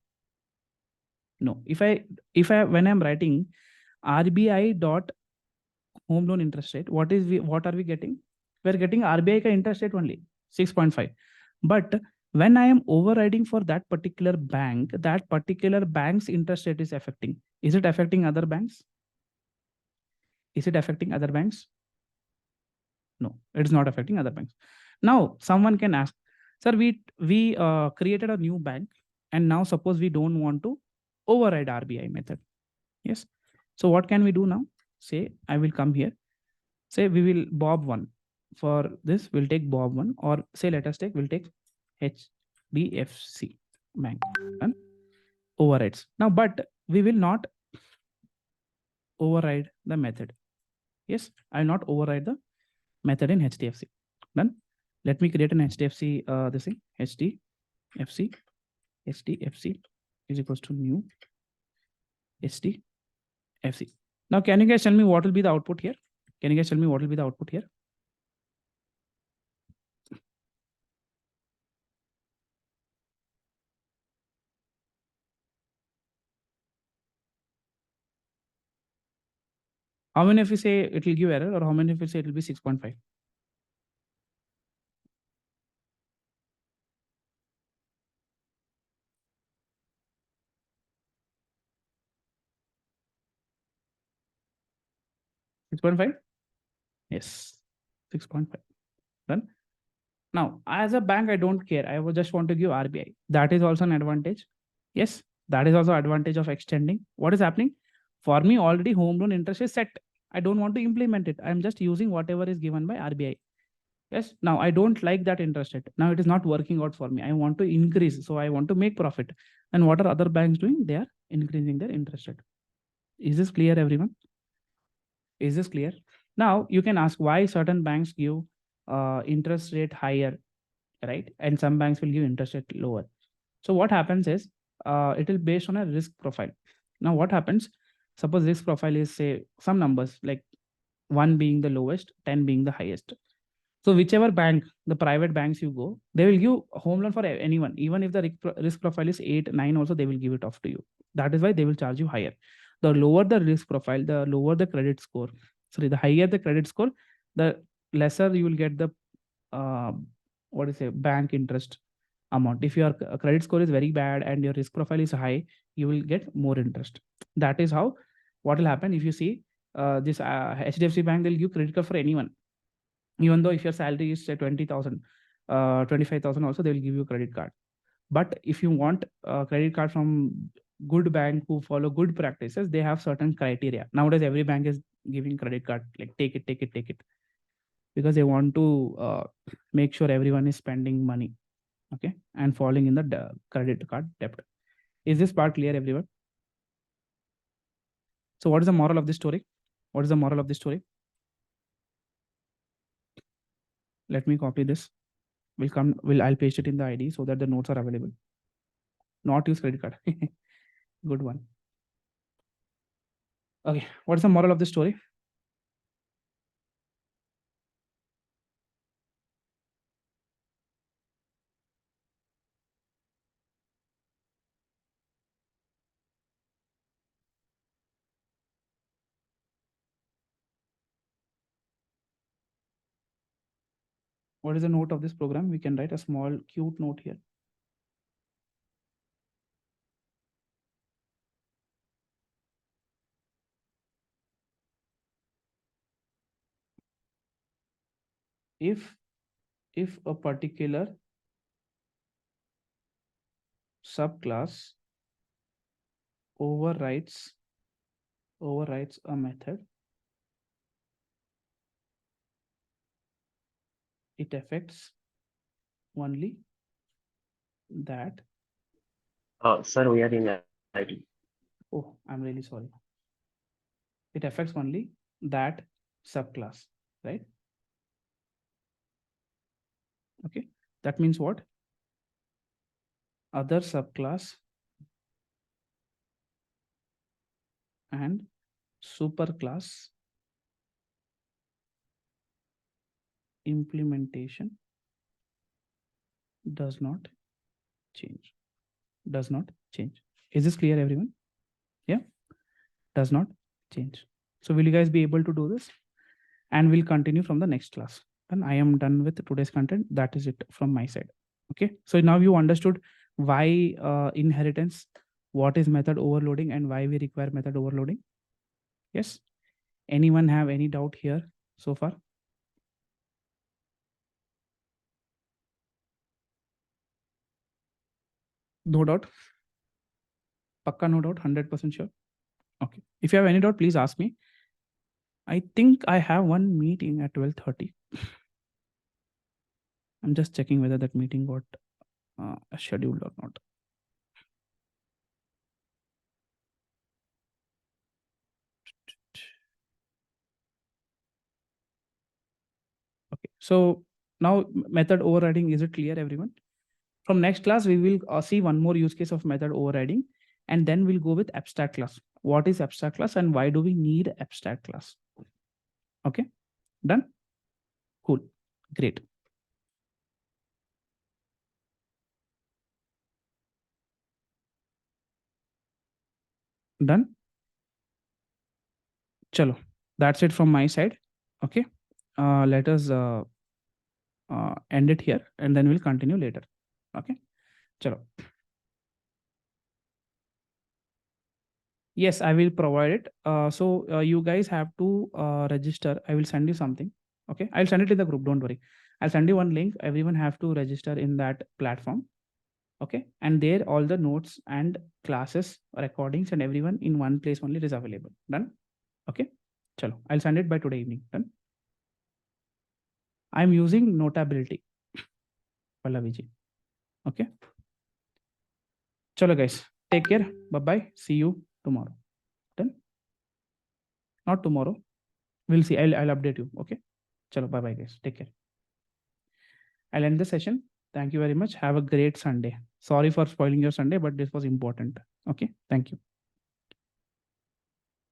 No. If I when I'm writing RBI dot home loan interest rate, what are we getting? We're getting RBI ka interest rate only 6.5. But when I am overriding for that particular bank's interest rate is affecting. Is it affecting other banks? Is it affecting other banks? No, it is not affecting other banks. Now, someone can ask, sir, we created a new bank, and now suppose we don't want to override RBI method. Yes. So what can we do now? Say, I will come here. Say we will Bob 1. For this, we'll take Bob 1, or say let us take, we'll take HDFC Bank and overrides. Now, but we will not override the method. Yes, I will not override the method in HDFC. Done. Let me create an HDFC, this thing, HDFC is equals to new HDFC. Now, can you guys tell me what will be the output here? Can you guys tell me what will be the output here? How many of you say it will give error, or how many of you say it will be 6.5? Yes, 6.5. Done. Now, as a bank, I don't care. I would just want to give RBI. That is also an advantage. Yes, that is also advantage of extending. What is happening? For me, already home loan interest is set. I don't want to implement it. I'm just using whatever is given by RBI. Yes. Now, I don't like that interest rate. Now, it is not working out for me. I want to increase. So, I want to make profit. And what are other banks doing? They are increasing their interest rate. Is this clear, everyone? Is this clear? Now, you can ask why certain banks give interest rate higher, right? And some banks will give interest rate lower. So what happens is it will based on a risk profile. Now, what happens? Suppose risk profile is, say, some numbers like 1 being the lowest, 10 being the highest. So whichever bank, the private banks you go, they will give a home loan for anyone. Even if the risk profile is 8, 9 also, they will give it off to you. That is why they will charge you higher. The lower the risk profile, the lower the credit score. Sorry, the higher the credit score, the lesser you will get the bank interest amount. If your credit score is very bad and your risk profile is high, you will get more interest. That is how what will happen. If you see this HDFC Bank, they'll give credit card for anyone. Even though if your salary is say 20,000, 25,000 also, they will give you a credit card. But if you want a credit card from good bank who follow good practices, they have certain criteria. Nowadays, every bank is giving credit card, like take it, because they want to make sure everyone is spending money, okay, and falling in the credit card debt. Is this part clear, everyone? So what is the moral of this story? What is the moral of this story? Let me copy this. I'll paste it in the ID so that the notes are available. Not use credit card. Good one. Okay, what's the moral of the story? What is the note of this program? We can write a small cute note here. If a particular subclass overrides a method, it affects only that. Sir, we are in ID. Oh, I'm really sorry. It affects only that subclass, right? Okay, that means what? Other subclass and superclass implementation does not change. Does not change. Is this clear, everyone? Yeah, does not change. So will you guys be able to do this? And we'll continue from the next class. And I am done with today's content. That is it from my side. Okay, so now you understood why inheritance, what is method overloading, and why we require method overloading. Yes, anyone have any doubt here so far? No doubt? Pakka no doubt, 100% sure? Okay, if you have any doubt, please ask me. I think I have one meeting at 12:30. I'm just checking whether that meeting got scheduled or not. Okay, so now method overriding, is it clear, everyone? From next class, we will see one more use case of method overriding, and then we'll go with abstract class. What is abstract class and why do we need abstract class? Okay, done? Cool, great. Done? Chalo, that's it from my side. Okay, let us end it here and then we'll continue later. Okay, chalo. Yes, I will provide it. So you guys have to register. I will send you something. Okay, I'll send it in the group. Don't worry. I'll send you one link. Everyone have to register in that platform. Okay, and there all the notes and classes, recordings, and everyone in one place only is available. Done? Okay, chalo. I'll send it by today evening. Done? I'm using Notability. Pallaviji. Okay. Chalo guys. Take care. Bye-bye. See you tomorrow. Done? Not tomorrow. We'll see. I'll update you. Okay. Chalo. Bye-bye guys. Take care. I'll end the session. Thank you very much. Have a great Sunday. Sorry for spoiling your Sunday, but this was important. Okay. Thank you.